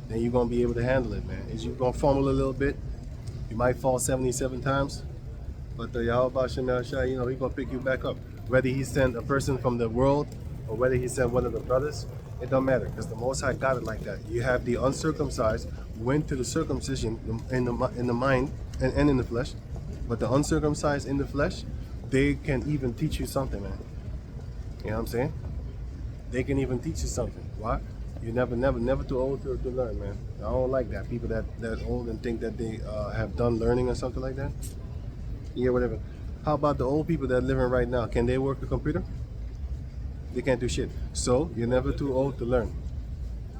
then you're going to be able to handle it, man. You're going to fumble a little bit. You might fall 77 times. But the Yahweh Shem Yahshua, he's going to pick you back up. Whether he sent a person from the world or whether he sent one of the brothers, it don't matter because the Most High got it like that. You have the uncircumcised went to the circumcision in the mind and in the flesh, but the uncircumcised in the flesh, they can even teach you something, man. You know what I'm saying? They can even teach you something. Why? You're never too old to learn, man. I don't like that. People that old and think that they have done learning or something like that. Yeah, whatever. How about the old people that are living right now? Can they work a computer? They can't do shit. So, you're never too old to learn. You know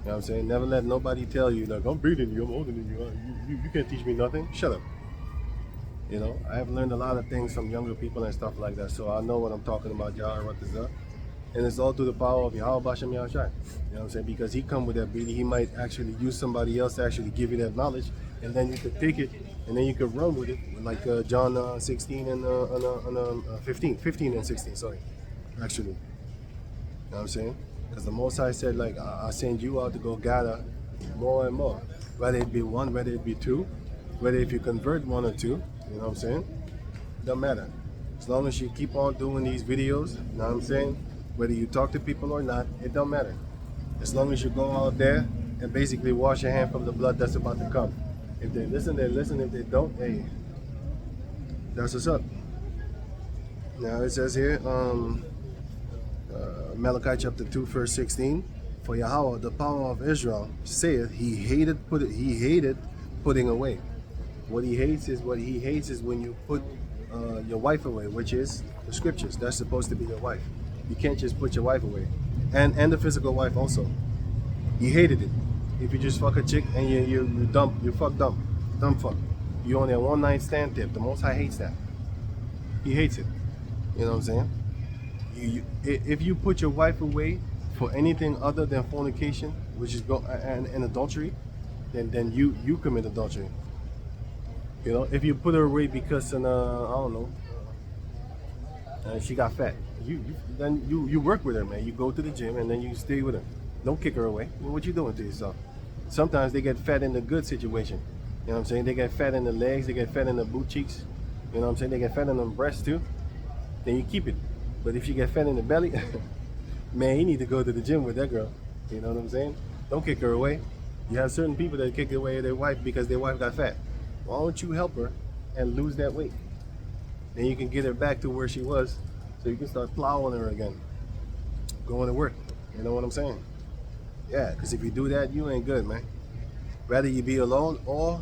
what I'm saying? Never let nobody tell you, like, I'm better than you, I'm older than you. You can't teach me nothing. Shut up. I have learned a lot of things from younger people and stuff like that. So, I know what I'm talking about, Yahweh. And it's all through the power of Yahweh Bashem Yahshai. You know what I'm saying? Because he come with that beauty, he might actually use somebody else to actually give you that knowledge. And then you could take it, and then you could run with it. Like John 16 and 15 and 16, sorry. Actually. You know what I'm saying? Because the Most High said, like, I send you out to go gather more and more. Whether it be one, whether it be two, whether if you convert one or two, you know what I'm saying? Doesn't matter. As long as you keep on doing these videos, you know what I'm saying? Whether you talk to people or not, it don't matter. As long as you go out there and basically wash your hand from the blood that's about to come. If they listen, they listen. If they don't, hey, that's what's up. Now it says here, Malachi chapter 2, verse 16. For Yahweh, the power of Israel, saith he hated putting away. What he hates is when you put your wife away, which is the scriptures. That's supposed to be your wife. You can't just put your wife away, and the physical wife also. He hated it. If you just fuck a chick and you fuck dumb fuck. You on a one night stand tip. The Most High hates that. He hates it. You know what I'm saying? If you put your wife away for anything other than fornication, which is and adultery, then you commit adultery. If you put her away because I don't know, she got fat. Then you work with her, man. You go to the gym and then you stay with her. Don't kick her away. What you doing to yourself? Sometimes they get fat in the good situation. You know what I'm saying? They get fat in the legs. They get fat in the boot cheeks. You know what I'm saying? They get fat in the breasts too. Then you keep it. But if you get fat in the belly, man, you need to go to the gym with that girl. You know what I'm saying? Don't kick her away. You have certain people that kick away their wife because their wife got fat. Why don't you help her and lose that weight? Then you can get her back to where she was, so you can start plowing her again. Going to work. You know what I'm saying? Yeah, because if you do that, you ain't good, man. Rather you be alone or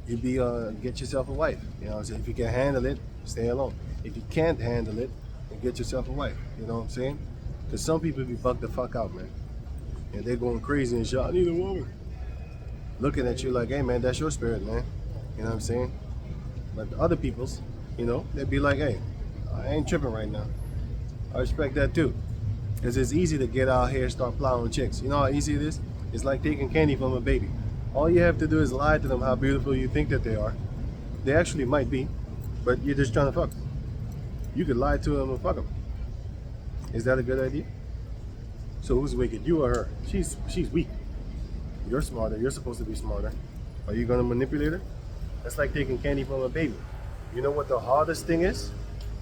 you be get yourself a wife. You know what I'm saying? If you can handle it, stay alone. If you can't handle it, then get yourself a wife. You know what I'm saying? Because some people be bugged the fuck out, man. And they're going crazy and shit. I need a woman. Looking at you like, hey, man, that's your spirit, man. You know what I'm saying? But the other people's, they'd be like, hey, I ain't tripping right now. I respect that too. Because it's easy to get out here and start plowing chicks. You know how easy it is? It's like taking candy from a baby. All you have to do is lie to them how beautiful you think that they are. They actually might be, but you're just trying to fuck. You could lie to him and fuck him. Is that a good idea? So who's wicked? You or her? She's weak. You're smarter. You're supposed to be smarter. Are you gonna manipulate her? That's like taking candy from a baby. You know what the hardest thing is?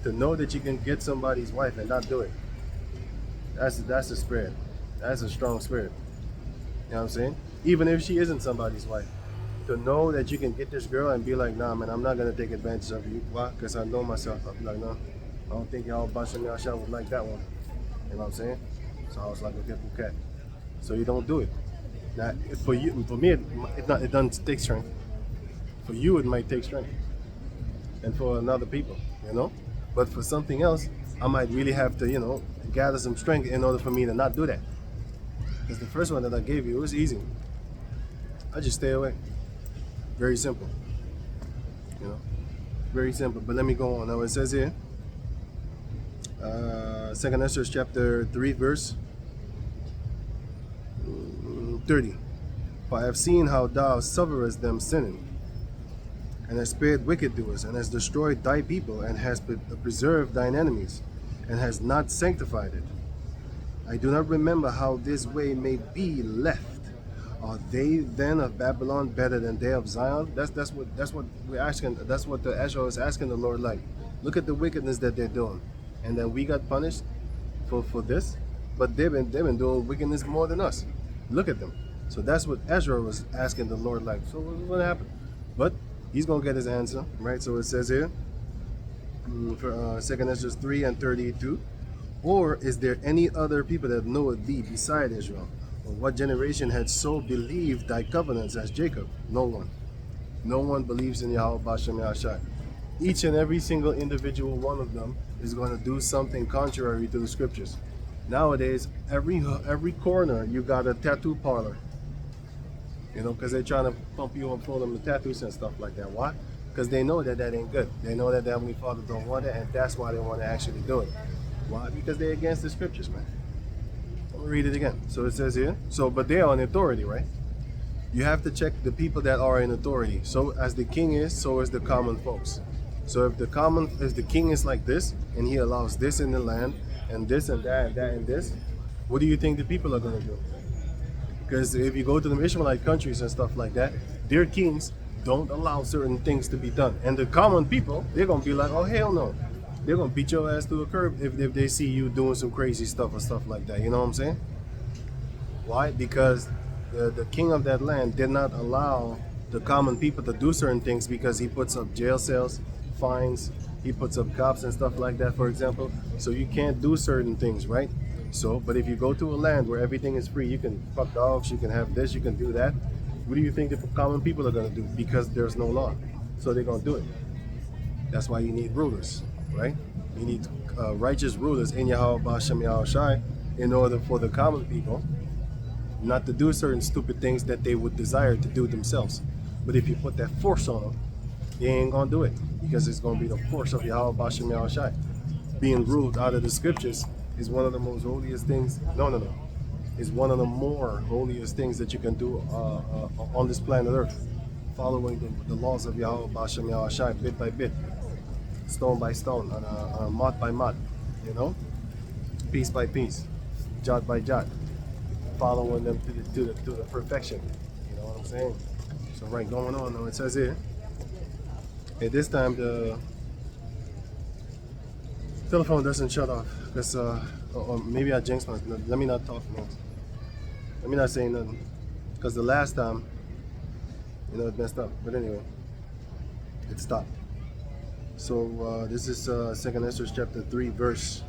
To know that you can get somebody's wife and not do it. That's a spirit. That's a strong spirit. You know what I'm saying? Even if she isn't somebody's wife. To know that you can get this girl and be like, nah man, I'm not gonna take advantage of you. Why? Because I know myself. I'll be like, no, I don't think y'all bunch of y'all shot would like that one. You know what I'm saying? So I was like, okay, cat. So you don't do it. Now, for me, it doesn't take strength. For you, it might take strength, and for another people, you know. But for something else, I might really have to, gather some strength in order for me to not do that. Because the first one that I gave you, it was easy. I just stay away. Very simple, very simple. But let me go on. Now it says here, 2 Esther chapter 3, verse 30. For I have seen how thou sufferest them sinning, and hast spared wicked doers, and hast destroyed thy people, and hast preserved thine enemies, and hast not sanctified it. I do not remember how this way may be left. Are they then of Babylon better than they of Zion? That's what we're asking. That's what the Esau is asking the Lord. Like, look at the wickedness that they're doing, and then we got punished for this, but they've been doing wickedness more than us. Look at them. So that's what Ezra was asking the Lord. Like, so what's going to happen? But he's going to get his answer, right? So it says here, for 2 Ezra 3 and 32, or is there any other people that knoweth thee beside Israel? Or what generation had so believed thy covenants as Jacob? No one. No one believes in Yahweh Bashem Yahshai. Each and every single individual one of them is going to do something contrary to the scriptures. Nowadays, every corner you got a tattoo parlor. Because they're trying to pump you and pull them the tattoos and stuff like that. Why? Because they know that ain't good. They know that the Heavenly Father don't want it, and that's why they want to actually do it. Why? Because they're against the scriptures, man. Let me read it again. So it says here, but they are in authority, right? You have to check the people that are in authority. So as the king is, so is the common folks. So if the king is like this, and he allows this in the land, and this and that and that and this, what do you think the people are going to do? Because if you go to the Israelite countries and stuff like that, their kings don't allow certain things to be done. And the common people, they're going to be like, oh, hell no. They're going to beat your ass to the curb if they see you doing some crazy stuff or stuff like that. You know what I'm saying? Why? Because the king of that land did not allow the common people to do certain things, because he puts up jail cells, fines, he puts up cops and stuff like that, for example. So you can't do certain things, right? So, but if you go to a land where everything is free, you can fuck dogs, you can have this, you can do that. What do you think the common people are going to do? Because there's no law. So they're going to do it. That's why you need rulers, right? You need righteous rulers in Yahweh Bashem Yahushai in order for the common people not to do certain stupid things that they would desire to do themselves. But if you put that force on them, they ain't going to do it, because it's going to be the force of Yahweh Bashem Yahushai. Being ruled out of the scriptures is one of the most holiest things. No. It's one of the more holiest things that you can do on this planet Earth. Following the laws of Yahweh Bashem Yahushai bit by bit, stone by stone, on a mot by mot, piece by piece, jot by jot, following them to the perfection. You know what I'm saying? So right, going on now, it says here, at this time the telephone doesn't shut off, because or maybe I jinxed myself. Let me not talk now. Let me not say nothing, because the last time, it messed up. But anyway, it stopped. So this is 2 Esther chapter 3, verse.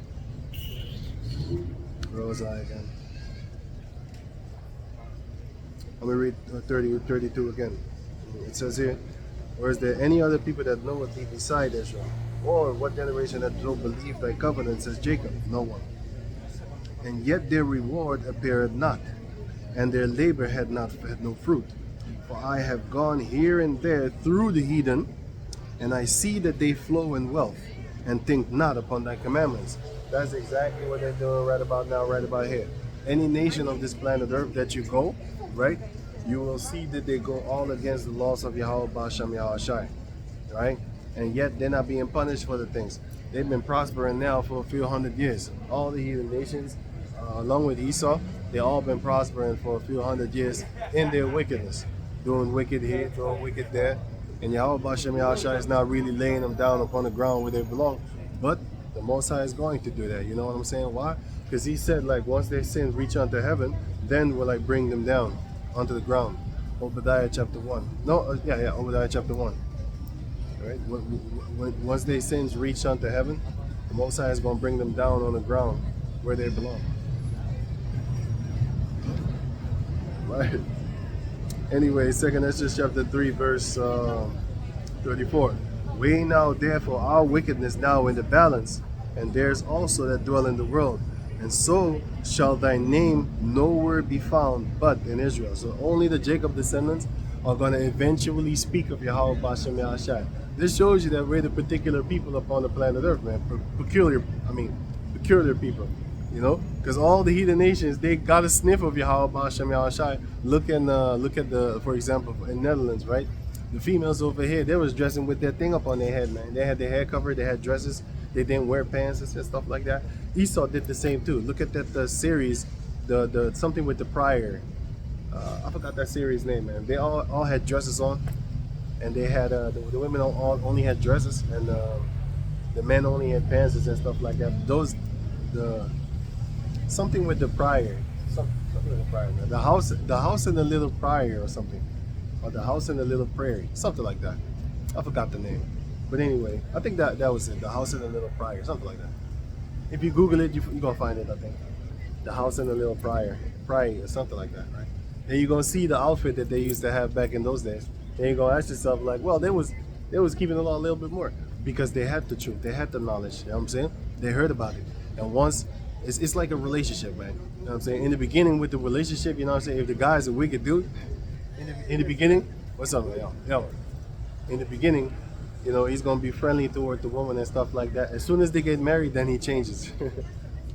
Where was I again? I'm going to read 32 again. It says here, or is there any other people that knoweth thee beside Israel? Or what generation that so believe thy covenants as Jacob? No one. And yet their reward appeared not, and their labor had no fruit. For I have gone here and there through the heathen, and I see that they flow in wealth, and think not upon thy commandments. That's exactly what they're doing right about now, right about here. Any nation of this planet Earth that you go, right, you will see that they go all against the laws of Yahweh Bashem Yahushai, right? And yet they're not being punished for the things. They've been prospering now for a few hundred years. All the heathen nations, along with Esau, they all been prospering for a few hundred years in their wickedness, doing wicked here, doing wicked there. And Yahweh Bashem Yahushua is not really laying them down upon the ground where they belong. But the Most High is going to do that. You know what I'm saying? Why? Because he said, like, once their sins reach unto heaven, then will I bring them down onto the ground. Obadiah chapter 1. No, Obadiah chapter 1. Right? Once their sins reach unto heaven, the Most High is going to bring them down on the ground where they belong. Right? Anyway, 2nd Ezra chapter 3, verse 34. Weigh now therefore our wickedness now in the balance, and theirs also that dwell in the world. And so shall thy name nowhere be found but in Israel. So only the Jacob descendants are going to eventually speak of Yahweh Bashem Yahushua. This shows you that we're the particular people upon the planet Earth, man. Peculiar people, you know, because all the heathen nations, they got a sniff of Yahweh Bashem Yahushua. Look at the, for example, in Netherlands, right? The females over here, they was dressing with that thing up on their head, man. They had their hair covered, they had dresses, they didn't wear pants and stuff like that. Esau did the same too. Look at that series, the something with the prior. I forgot that series name, man. They all had dresses on, and they had the women all only had dresses, and the men only had pants and stuff like that. Something with the prior, something with the prior, man. The house in the little prior or something. Or the house in the little prairie, something like that. I forgot the name, but anyway, I think that was it. The house in the little prairie, something like that. If you Google it, you're gonna find it. I think the house in the little prairie, or something like that, right? And you're gonna see the outfit that they used to have back in those days. And you're gonna ask yourself, like, well, they was keeping the law a little bit more because they had the truth, they had the knowledge. You know what I'm saying? They heard about it, and once it's like a relationship, man. You know what I'm saying? In the beginning with the relationship, you know what I'm saying? If the guy's a wicked dude. In the beginning, what's up, man? Yo. In the beginning, you know, he's gonna be friendly toward the woman and stuff like that. As soon as they get married, then he changes.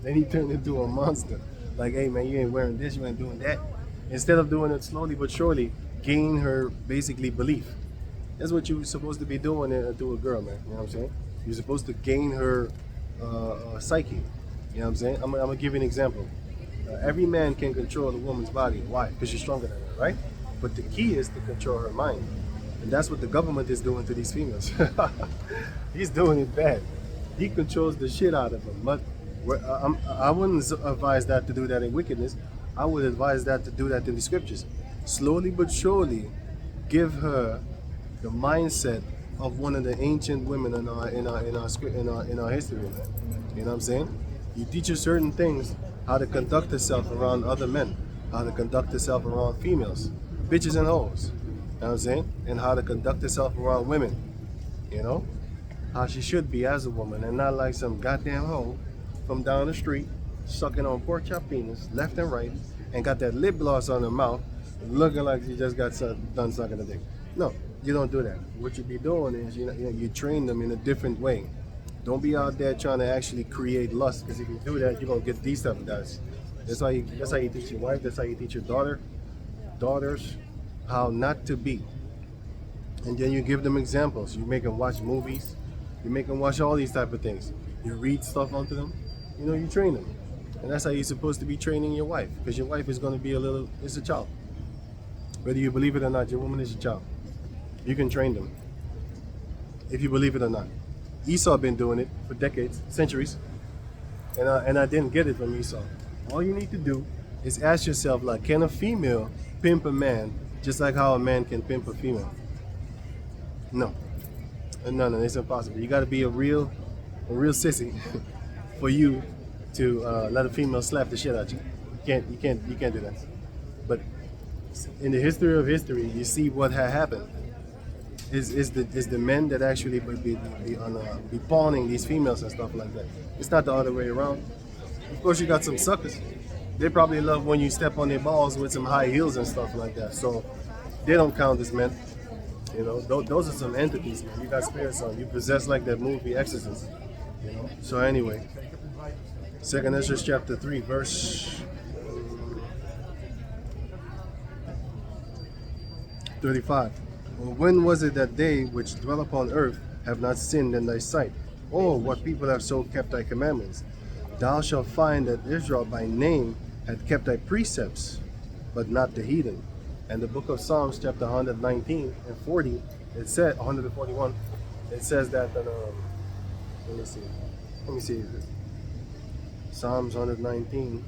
Then he turned into a monster. Like, hey man, you ain't wearing this, you ain't doing that. Instead of doing it slowly but surely, gain her basically belief. That's what you're supposed to be doing to a girl, man. You know what I'm saying? You're supposed to gain her psyche. You know what I'm saying? I'm gonna give you an example. Every man can control a woman's body. Why? Because she's stronger than her, right? But the key is to control her mind. And that's what the government is doing to these females. He's doing it bad. He controls the shit out of them. But I wouldn't advise that to do that in wickedness. I would advise that to do that in the scriptures. Slowly but surely, give her the mindset of one of the ancient women in our history. Man. You know what I'm saying? You teach her certain things, how to conduct herself around other men, how to conduct herself around females. Bitches and hoes, you know what I'm saying? And how to conduct herself around women, you know? How she should be as a woman and not like some goddamn hoe from down the street sucking on pork chop penis left and right and got that lip gloss on her mouth looking like she just got done sucking a dick. No, you don't do that. What you be doing is you train them in a different way. Don't be out there trying to actually create lust, because if you do that, you're going to get these type of guys. That's how you teach your wife, that's how you teach your daughters how not to be. And then you give them examples. You make them watch movies. You make them watch all these type of things. You read stuff onto them. You know, you train them. And that's how you're supposed to be training your wife, because your wife is going to be it's a child. Whether you believe it or not, your woman is your child. You can train them, if you believe it or not. Esau been doing it for decades, centuries. And I didn't get it from Esau. All you need to do is ask yourself, like, can a female pimp a man just like how a man can pimp a female? No, it's impossible. You got to be a real sissy for you to let a female slap the shit out you. You can't do that. But in the history of history, you see what had happened. Is the men that actually be pawning these females and stuff like that. It's not the other way around. Of course, you got some suckers. They probably love when you step on their balls with some high heels and stuff like that. So they don't count as men. You know, those are some entities, man. You got spirits on you. Possess like that movie Exorcist. You know. So anyway, 2nd Ezra chapter 3, verse 35. Well, when was it that they which dwell upon earth have not sinned in thy sight, Oh, what people have so kept thy commandments. Thou shalt find that Israel by name had kept thy precepts, but not the heathen. And the book of Psalms, chapter 119 and 40, it said 141. It says that. Let me see. Let me see. Psalms 119.